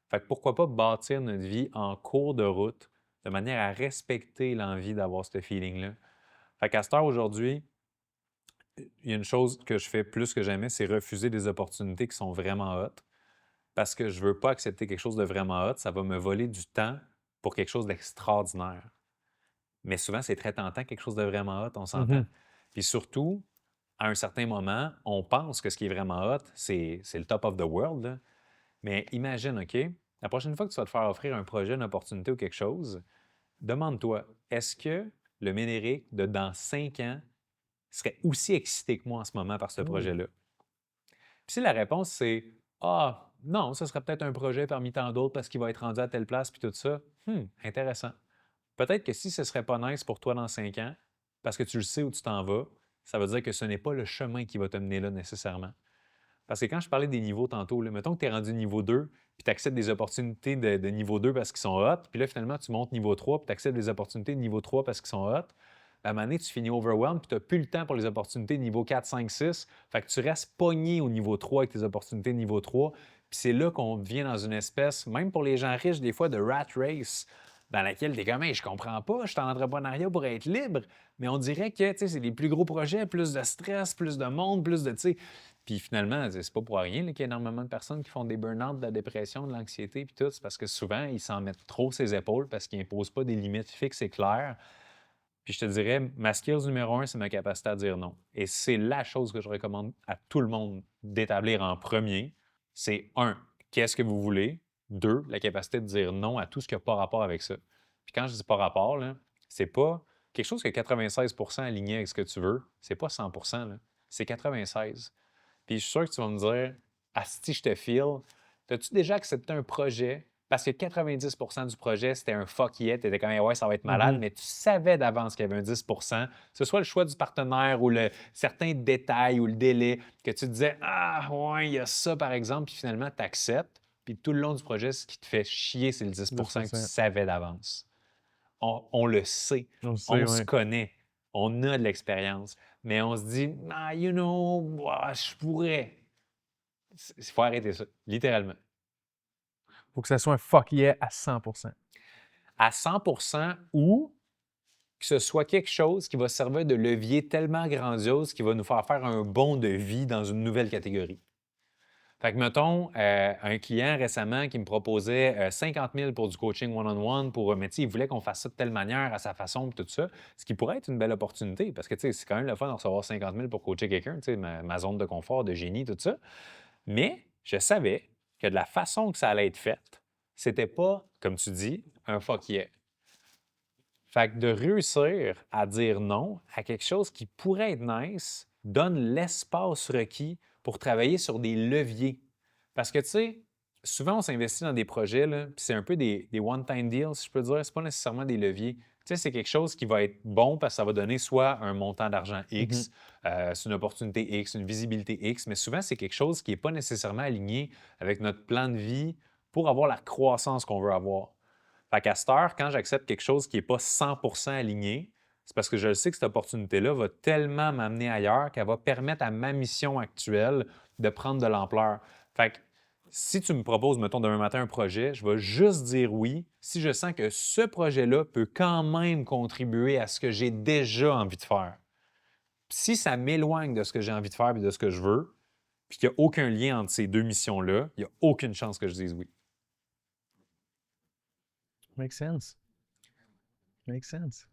Fait que pourquoi pas bâtir notre vie en cours de route de manière à respecter l'envie d'avoir ce feeling-là. Fait qu'à cette heure aujourd'hui, il y a une chose que je fais plus que jamais, c'est refuser des opportunités qui sont vraiment hot parce que je ne veux pas accepter quelque chose de vraiment hot. Ça va me voler du temps pour quelque chose d'extraordinaire. Mais souvent, c'est très tentant, quelque chose de vraiment hot, on s'entend. Mhm. Puis surtout, à un certain moment, on pense que ce qui est vraiment hot, c'est le top of the world, là. Mais imagine, OK, la prochaine fois que tu vas te faire offrir un projet, une opportunité ou quelque chose, demande-toi, est-ce que le Ménéric de dans 5 ans serait aussi excité que moi en ce moment par ce projet-là? Puis si la réponse c'est ah, non, ça serait peut-être un projet parmi tant d'autres parce qu'il va être rendu à telle place puis tout ça, intéressant. Peut-être que si ce serait pas nice pour toi dans 5 ans, parce que tu le sais où tu t'en vas, ça veut dire que ce n'est pas le chemin qui va te mener là nécessairement. Parce que quand je parlais des niveaux tantôt, là, mettons que tu es rendu niveau 2, puis tu acceptes des opportunités de niveau 2 parce qu'ils sont hot, puis là, finalement, tu montes niveau 3, puis tu acceptes des opportunités de niveau 3 parce qu'ils sont hot, à un moment donné, tu finis overwhelmed, puis tu n'as plus le temps pour les opportunités de niveau 4, 5, 6. Fait que tu restes pogné au niveau 3 avec tes opportunités de niveau 3. Puis c'est là qu'on vient dans une espèce, même pour les gens riches, des fois, de rat race, dans laquelle tu es comme, hey, je comprends pas, je suis en entrepreneuriat pour être libre, mais on dirait que c'est les plus gros projets, plus de stress, plus de monde, plus de. Puis finalement, c'est pas pour rien qu'il y a énormément de personnes qui font des burn-out, de la dépression, de l'anxiété, puis tout. C'est parce que souvent, ils s'en mettent trop ses épaules parce qu'ils n'imposent pas des limites fixes et claires. Puis je te dirais, ma skills numéro 1, c'est ma capacité à dire non. Et c'est la chose que je recommande à tout le monde d'établir en premier. C'est 1, qu'est-ce que vous voulez? 2, la capacité de dire non à tout ce qui n'a pas rapport avec ça. Puis quand je dis pas rapport, là, c'est pas quelque chose que 96 aligné avec ce que tu veux. C'est pas 100 là. C'est 96. Puis je suis sûr que tu vas me dire, asti, je te file. T'as-tu déjà accepté un projet? Parce que 90 du projet, c'était un fuck yeah, t'étais comme, ouais, ça va être malade, mais tu savais d'avance qu'il y avait un 10 que ce soit le choix du partenaire ou certains détails ou le délai, que tu te disais, ah, ouais, il y a ça, par exemple, puis finalement, tu acceptes. Puis tout le long du projet, ce qui te fait chier, c'est le 10 que tu savais d'avance. On le sait, On se connaît, on a de l'expérience, mais on se dit, ah, je pourrais. Il faut arrêter ça, littéralement. Faut que ça soit un fuck yeah à 100 À 100 ou que ce soit quelque chose qui va servir de levier tellement grandiose qui va nous faire faire un bond de vie dans une nouvelle catégorie. Fait que, mettons, un client récemment qui me proposait 50 000 pour du coaching one-on-one, mais il voulait qu'on fasse ça de telle manière, à sa façon, tout ça, ce qui pourrait être une belle opportunité, parce que c'est quand même le fun de recevoir 50 000 pour coacher quelqu'un, ma zone de confort, de génie, tout ça. Mais je savais que de la façon que ça allait être fait, c'était pas, comme tu dis, un fuck yeah. Fait que de réussir à dire non à quelque chose qui pourrait être nice donne l'espace requis pour travailler sur des leviers. Parce que, tu sais, souvent, on s'investit dans des projets, là, puis c'est un peu des one-time deals, si je peux dire. C'est pas nécessairement des leviers. Tu sais, c'est quelque chose qui va être bon parce que ça va donner soit un montant d'argent X, c'est une opportunité X, une visibilité X, mais souvent, c'est quelque chose qui n'est pas nécessairement aligné avec notre plan de vie pour avoir la croissance qu'on veut avoir. Fait qu'à cette heure, quand j'accepte quelque chose qui n'est pas 100 aligné, c'est parce que je sais que cette opportunité-là va tellement m'amener ailleurs qu'elle va permettre à ma mission actuelle de prendre de l'ampleur. Fait que si tu me proposes, mettons, demain matin un projet, je vais juste dire oui si je sens que ce projet-là peut quand même contribuer à ce que j'ai déjà envie de faire. Si ça m'éloigne de ce que j'ai envie de faire et de ce que je veux, puis qu'il n'y a aucun lien entre ces deux missions-là, il n'y a aucune chance que je dise oui. Makes sense. Makes sense.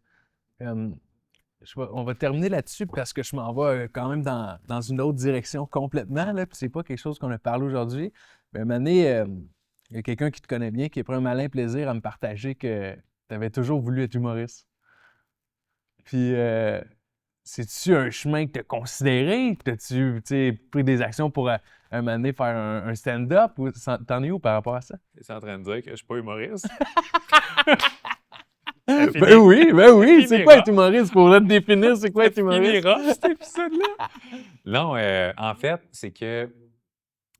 On va terminer là-dessus parce que je m'en vais quand même dans une autre direction complètement. Là, puis c'est pas quelque chose qu'on a parlé aujourd'hui. Mais à un moment donné, il y a quelqu'un qui te connaît bien qui a pris un malin plaisir à me partager que tu avais toujours voulu être humoriste. Puis, c'est-tu un chemin que tu as considéré? T'as-tu pris des actions pour un moment donné faire un stand-up? Ou t'en es où par rapport à ça? Tu es en train de dire que je suis pas humoriste? Ben oui, c'est quoi être humoriste? Pour le définir, c'est quoi être humoriste? Cet épisode-là. Non, en fait, c'est que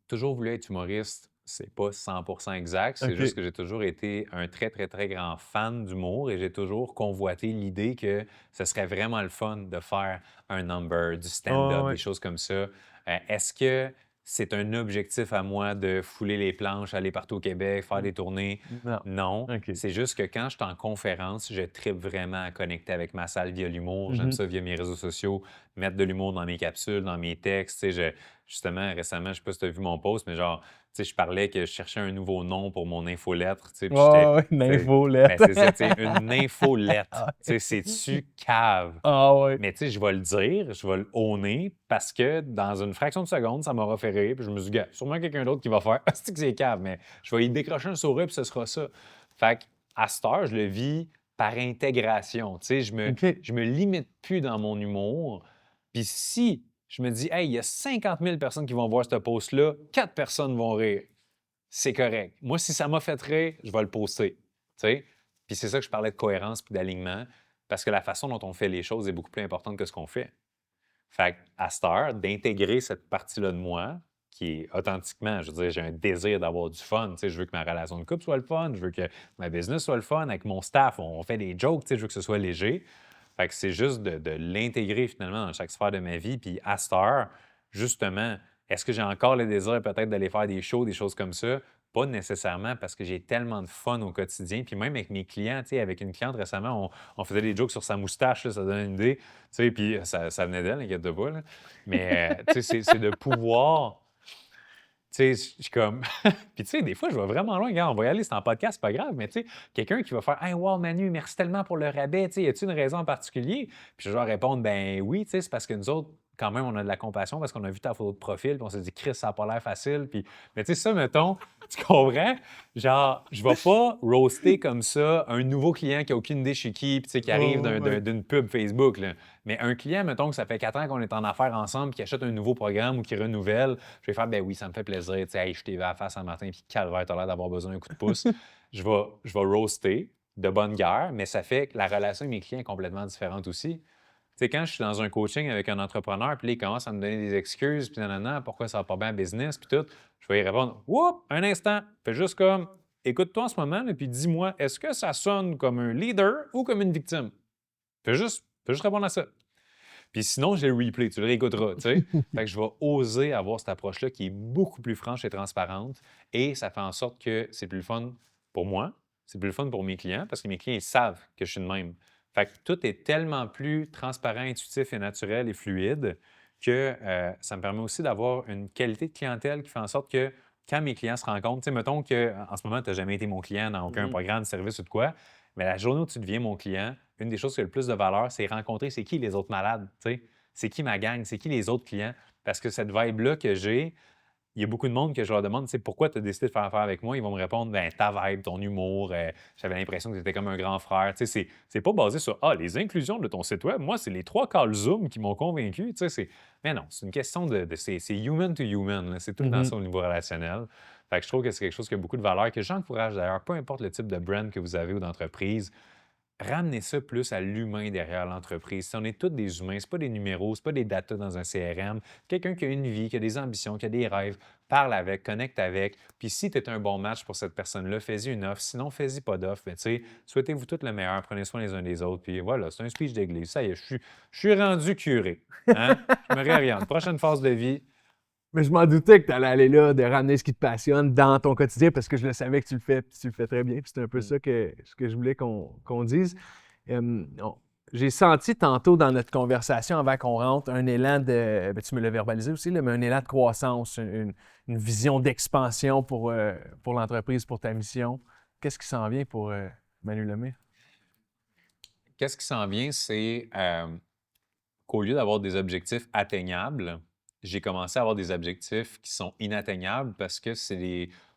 toujours voulu être humoriste, c'est pas 100% exact. C'est juste que j'ai toujours été un très, très, très grand fan d'humour et j'ai toujours convoité l'idée que ce serait vraiment le fun de faire un number, du stand-up, des choses comme ça. Est-ce que c'est un objectif à moi de fouler les planches, aller partout au Québec, faire des tournées? Non. C'est juste que quand je suis en conférence, je tripe vraiment à connecter avec ma salle via l'humour. J'aime ça via mes réseaux sociaux, mettre de l'humour dans mes capsules, dans mes textes. Justement, récemment, je ne sais pas si tu as vu mon post, mais genre, sais, je parlais que je cherchais un nouveau nom pour mon infolettre, tu sais, puis Ouais, une tu sais, infolette. c'est ça, tu sais, une infolette. Ah, Tu sais, c'est-tu cave? ah ouais. Mais tu sais, je vais le dire, je vais le honner parce que dans une fraction de seconde, ça m'aura fait rire. Puis je me suis dit, gars, sûrement quelqu'un d'autre qui va faire ah, c'est que c'est cave, mais je vais y décrocher un sourire puis ce sera ça. Fait qu'à cette heure, je le vis par intégration. Tu sais, OK. je me limite plus dans mon humour. Puis si je me dis, hey, il y a 50 000 personnes qui vont voir ce post-là, 4 personnes vont rire, c'est correct. Moi, si ça m'a fait rire, je vais le poster. Tu sais? Puis c'est ça que je parlais de cohérence puis d'alignement, parce que la façon dont on fait les choses est beaucoup plus importante que ce qu'on fait. Fait qu'à cette heure, d'intégrer cette partie-là de moi, qui est authentiquement, je veux dire, j'ai un désir d'avoir du fun. Tu sais, je veux que ma relation de couple soit le fun, je veux que ma business soit le fun. Avec mon staff, on fait des jokes, tu sais, je veux que ce soit léger. Fait que c'est juste de l'intégrer finalement dans chaque sphère de ma vie. Puis à cette heure, justement, est-ce que j'ai encore le désir peut-être d'aller faire des shows, des choses comme ça? Pas nécessairement parce que j'ai tellement de fun au quotidien. Puis même avec mes clients, tu sais, avec une cliente récemment, on faisait des jokes sur sa moustache, là, ça donne une idée. Tu sais, puis ça venait d'elle, inquiète pas, là. Mais, tu sais, c'est de pouvoir... Tu sais, je suis comme... Puis, tu sais, des fois, je vais vraiment loin. Regarde, on va y aller, c'est en podcast, c'est pas grave. Mais, tu sais, quelqu'un qui va faire « Hey, wow, Manu, merci tellement pour le rabais. Tu sais, y a-t-il une raison en particulier? » Puis, je vais répondre « Ben oui, tu sais, c'est parce que nous autres, quand même, on a de la compassion parce qu'on a vu ta photo de profil, puis on s'est dit, Chris, ça n'a pas l'air facile. Puis, mais tu sais, ça, mettons, tu comprends? Genre, je vais pas roaster comme ça un nouveau client qui a aucune idée chez qui, puis tu sais, qui arrive d'une pub Facebook, là. Mais un client, mettons, que ça fait 4 ans qu'on est en affaires ensemble, qui achète un nouveau programme ou qui renouvelle, je vais faire, ben oui, ça me fait plaisir. Tu sais, hey, je t'ai vu à la face un matin, puis calvaire, t'as l'air d'avoir besoin d'un coup de pouce. Je vais roaster de bonne guerre, mais ça fait que la relation avec mes clients est complètement différente aussi. Tu sais, quand je suis dans un coaching avec un entrepreneur, puis là, il commence à me donner des excuses, puis nanana, pourquoi ça va pas bien en business, puis tout, je vais y répondre, Oups, un instant, fais juste comme, écoute-toi en ce moment, là, puis dis-moi, est-ce que ça sonne comme un leader ou comme une victime? Fais juste répondre à ça. Puis sinon, j'ai le replay, tu le réécouteras, tu sais. Fait que je vais oser avoir cette approche-là qui est beaucoup plus franche et transparente, et ça fait en sorte que c'est plus le fun pour moi, c'est plus le fun pour mes clients, parce que mes clients, ils savent que je suis de même. Fait que tout est tellement plus transparent, intuitif et naturel et fluide que ça me permet aussi d'avoir une qualité de clientèle qui fait en sorte que quand mes clients se rencontrent, tu sais, mettons qu'en ce moment, tu n'as jamais été mon client dans aucun programme de service ou de quoi, mais la journée où tu deviens mon client, une des choses qui a le plus de valeur, c'est rencontrer c'est qui les autres malades, tu sais. C'est qui ma gang, c'est qui les autres clients. Parce que cette vibe-là que j'ai, il y a beaucoup de monde que je leur demande, tu sais, pourquoi tu as décidé de faire affaire avec moi? Ils vont me répondre, ben ta vibe, ton humour, j'avais l'impression que tu étais comme un grand frère. Tu sais, c'est pas basé sur, les inclusions de ton site web. Moi, c'est les 3 calls Zoom qui m'ont convaincu. Tu sais, mais non, c'est une question c'est human to human, là. C'est tout le temps ça au niveau relationnel. Fait que je trouve que c'est quelque chose qui a beaucoup de valeur, que j'encourage d'ailleurs, peu importe le type de brand que vous avez ou d'entreprise, ramener ça plus à l'humain derrière l'entreprise. Si on est tous des humains, c'est pas des numéros, c'est pas des datas dans un CRM. Quelqu'un qui a une vie, qui a des ambitions, qui a des rêves, parle avec, connecte avec. Puis si tu es un bon match pour cette personne-là, fais-y une offre. Sinon, fais-y pas d'offre. Mais tu sais, souhaitez-vous tout le meilleur, prenez soin les uns des autres. Puis voilà, c'est un speech d'église. Ça y est, je suis rendu curé. Hein? Je me réoriente. Prochaine phase de vie. Mais je m'en doutais que tu allais aller là, de ramener ce qui te passionne dans ton quotidien parce que je le savais que tu le fais, puis tu le fais très bien. Puis c'est un peu ça ce que je voulais qu'on dise. J'ai senti tantôt dans notre conversation avant qu'on rentre un élan de, tu me l'as verbalisé aussi, là, mais un élan de croissance, une vision d'expansion pour l'entreprise, pour ta mission. Qu'est-ce qui s'en vient pour Manu Lemire? Qu'est-ce qui s'en vient, c'est qu'au lieu d'avoir des objectifs atteignables, j'ai commencé à avoir des objectifs qui sont inatteignables parce que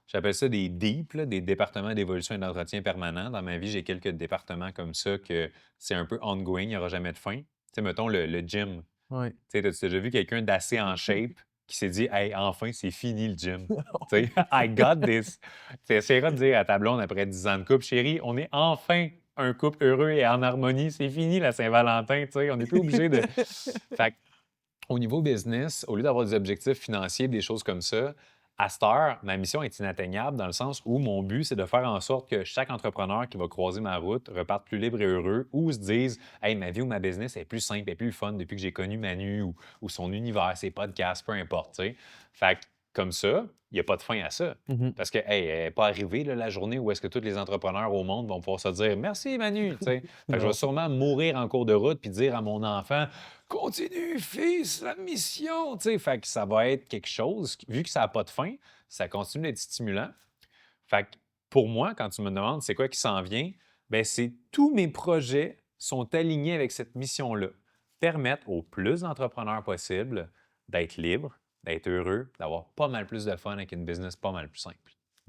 j'appelle ça des DEEP, là, des départements d'évolution et d'entretien permanent. Dans ma vie, j'ai quelques départements comme ça que c'est un peu ongoing, il n'y aura jamais de fin. Tu sais, mettons le gym. Oui. Tu sais, as-tu déjà vu quelqu'un d'assez en shape qui s'est dit « Hey, enfin, c'est fini le gym. » Tu sais, « I got this. » Tu essaieras de dire à ta blonde après 10 ans de couple « Chérie, on est enfin un couple heureux et en harmonie. C'est fini la Saint-Valentin. » Tu sais, on n'est plus obligé de... Fait au niveau business, au lieu d'avoir des objectifs financiers, des choses comme ça, à cette heure, ma mission est inatteignable dans le sens où mon but, c'est de faire en sorte que chaque entrepreneur qui va croiser ma route reparte plus libre et heureux ou se dise « Hey, ma vie ou ma business est plus simple et plus fun depuis que j'ai connu Manu ou son univers, ses podcasts, peu importe. » tu sais. Fait que, comme ça, il n'y a pas de fin à ça. Parce que, hey, elle n'est pas arrivée là, la journée où est-ce que tous les entrepreneurs au monde vont pouvoir se dire « Merci, Manu. » tu sais. Fait que je vais sûrement mourir en cours de route puis dire à mon enfant « Continue, fils, la mission. » tu sais. Fait que ça va être quelque chose, vu que ça n'a pas de fin, ça continue d'être stimulant. Fait que pour moi, quand tu me demandes c'est quoi qui s'en vient, ben c'est tous mes projets sont alignés avec cette mission-là. Permettre au plus d'entrepreneurs possible d'être libres, d'être heureux, d'avoir pas mal plus de fun avec une business pas mal plus simple.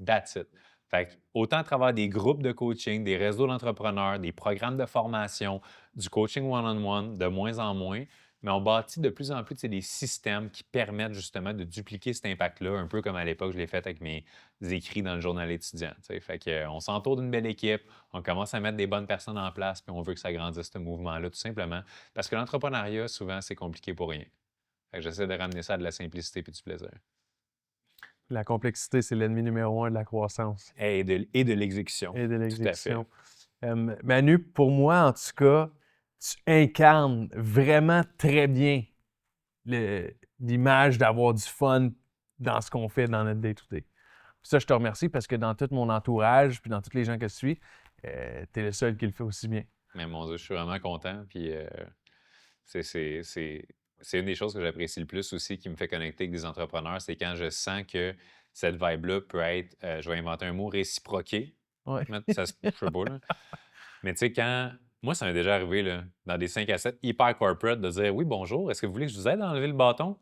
That's it. Fait que, autant à travers des groupes de coaching, des réseaux d'entrepreneurs, des programmes de formation, du coaching one-on-one, de moins en moins, mais on bâtit de plus en plus des systèmes qui permettent justement de dupliquer cet impact-là, un peu comme à l'époque je l'ai fait avec mes écrits dans le journal étudiant. T'sais. Fait que, on s'entoure d'une belle équipe, on commence à mettre des bonnes personnes en place, puis on veut que ça grandisse ce mouvement-là, tout simplement. Parce que l'entrepreneuriat, souvent, c'est compliqué pour rien. Fait que j'essaie de ramener ça à de la simplicité et du plaisir. La complexité, c'est l'ennemi numéro 1 de la croissance. Et de l'exécution. Et de l'exécution. Tout à fait. Manu, pour moi, en tout cas, tu incarnes vraiment très bien l'image d'avoir du fun dans ce qu'on fait dans notre day-to-day. Puis ça, je te remercie parce que dans tout mon entourage puis dans tous les gens que je suis, tu es le seul qui le fait aussi bien. Mais mon Dieu, je suis vraiment content. Puis c'est une des choses que j'apprécie le plus aussi qui me fait connecter avec des entrepreneurs, c'est quand je sens que cette vibe-là peut être, je vais inventer un mot, réciproqué. Ouais. Ça se peut pas, là. Mais tu sais, quand... Moi, ça m'est déjà arrivé, là, dans des 5 à 7 hyper corporate, de dire « Oui, bonjour, est-ce que vous voulez que je vous aide à enlever le bâton? »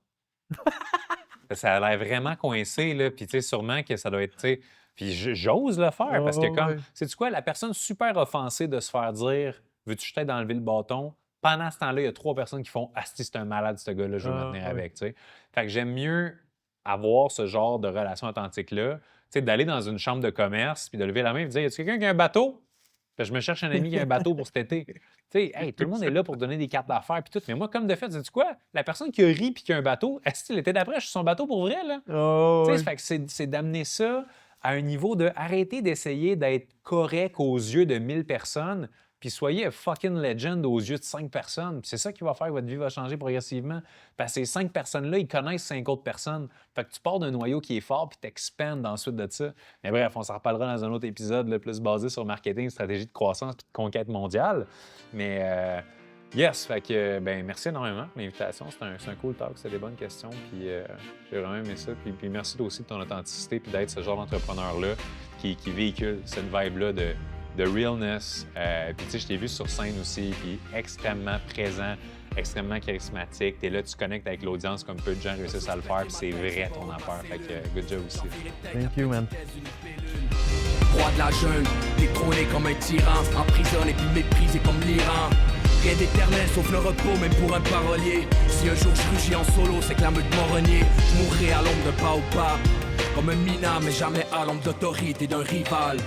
Ça a l'air vraiment coincé, là. Puis tu sais, sûrement que ça doit être, tu sais... Puis j'ose le faire, parce que comme... Sais-tu quoi? La personne super offensée de se faire dire « Veux-tu que je t'aide à enlever le bâton? » Pendant ce temps-là, il y a 3 personnes qui font « Asti, c'est un malade, ce gars-là, je veux me tenir avec. » tu sais. Fait que j'aime mieux avoir ce genre de relation authentique-là, tu sais, d'aller dans une chambre de commerce puis de lever la main et de dire « Y a-tu quelqu'un qui a un bateau? » Fait que je me cherche un ami qui a un bateau pour cet été. Tu sais, hey, tout le monde est là pour donner des cartes d'affaires puis tout. Mais moi, comme de fait, sais-tu quoi? La personne qui a ri puis qui a un bateau, asti, l'été d'après, je suis son bateau pour vrai, là. Tu sais, fait que c'est d'amener ça à un niveau de arrêter d'essayer d'être correct aux yeux de 1000 personnes puis soyez un fucking legend aux yeux de 5 personnes. Puis c'est ça qui va faire que votre vie va changer progressivement. Parce que ces 5 personnes-là, ils connaissent 5 autres personnes. Fait que tu pars d'un noyau qui est fort puis t'expandes ensuite de ça. Mais bref, on s'en reparlera dans un autre épisode là, plus basé sur marketing, stratégie de croissance puis de conquête mondiale. Mais yes, fait que ben merci énormément pour l'invitation. C'est un cool talk, c'était des bonnes questions. Puis j'ai vraiment aimé ça. Puis merci aussi de ton authenticité puis d'être ce genre d'entrepreneur-là qui véhicule cette vibe-là de realness. Puis tu sais, je t'ai vu sur scène aussi, puis extrêmement présent, extrêmement charismatique. T'es là, tu connectes avec l'audience comme peu de gens réussissent à le faire, puis c'est vrai ton affaire. Fait que good job aussi. Thank you, man. Roi de la jungle, détrôné comme un tyran, emprisonné puis méprisé comme l'Iran. Rien d'éternel sauf le repos, même pour un parolier. Si un jour je rugis en solo, c'est que la meute m'a renié. Je mourrai à l'ombre de pas ou pas, comme un minard, mais jamais à l'ombre d'autorité d'un rival.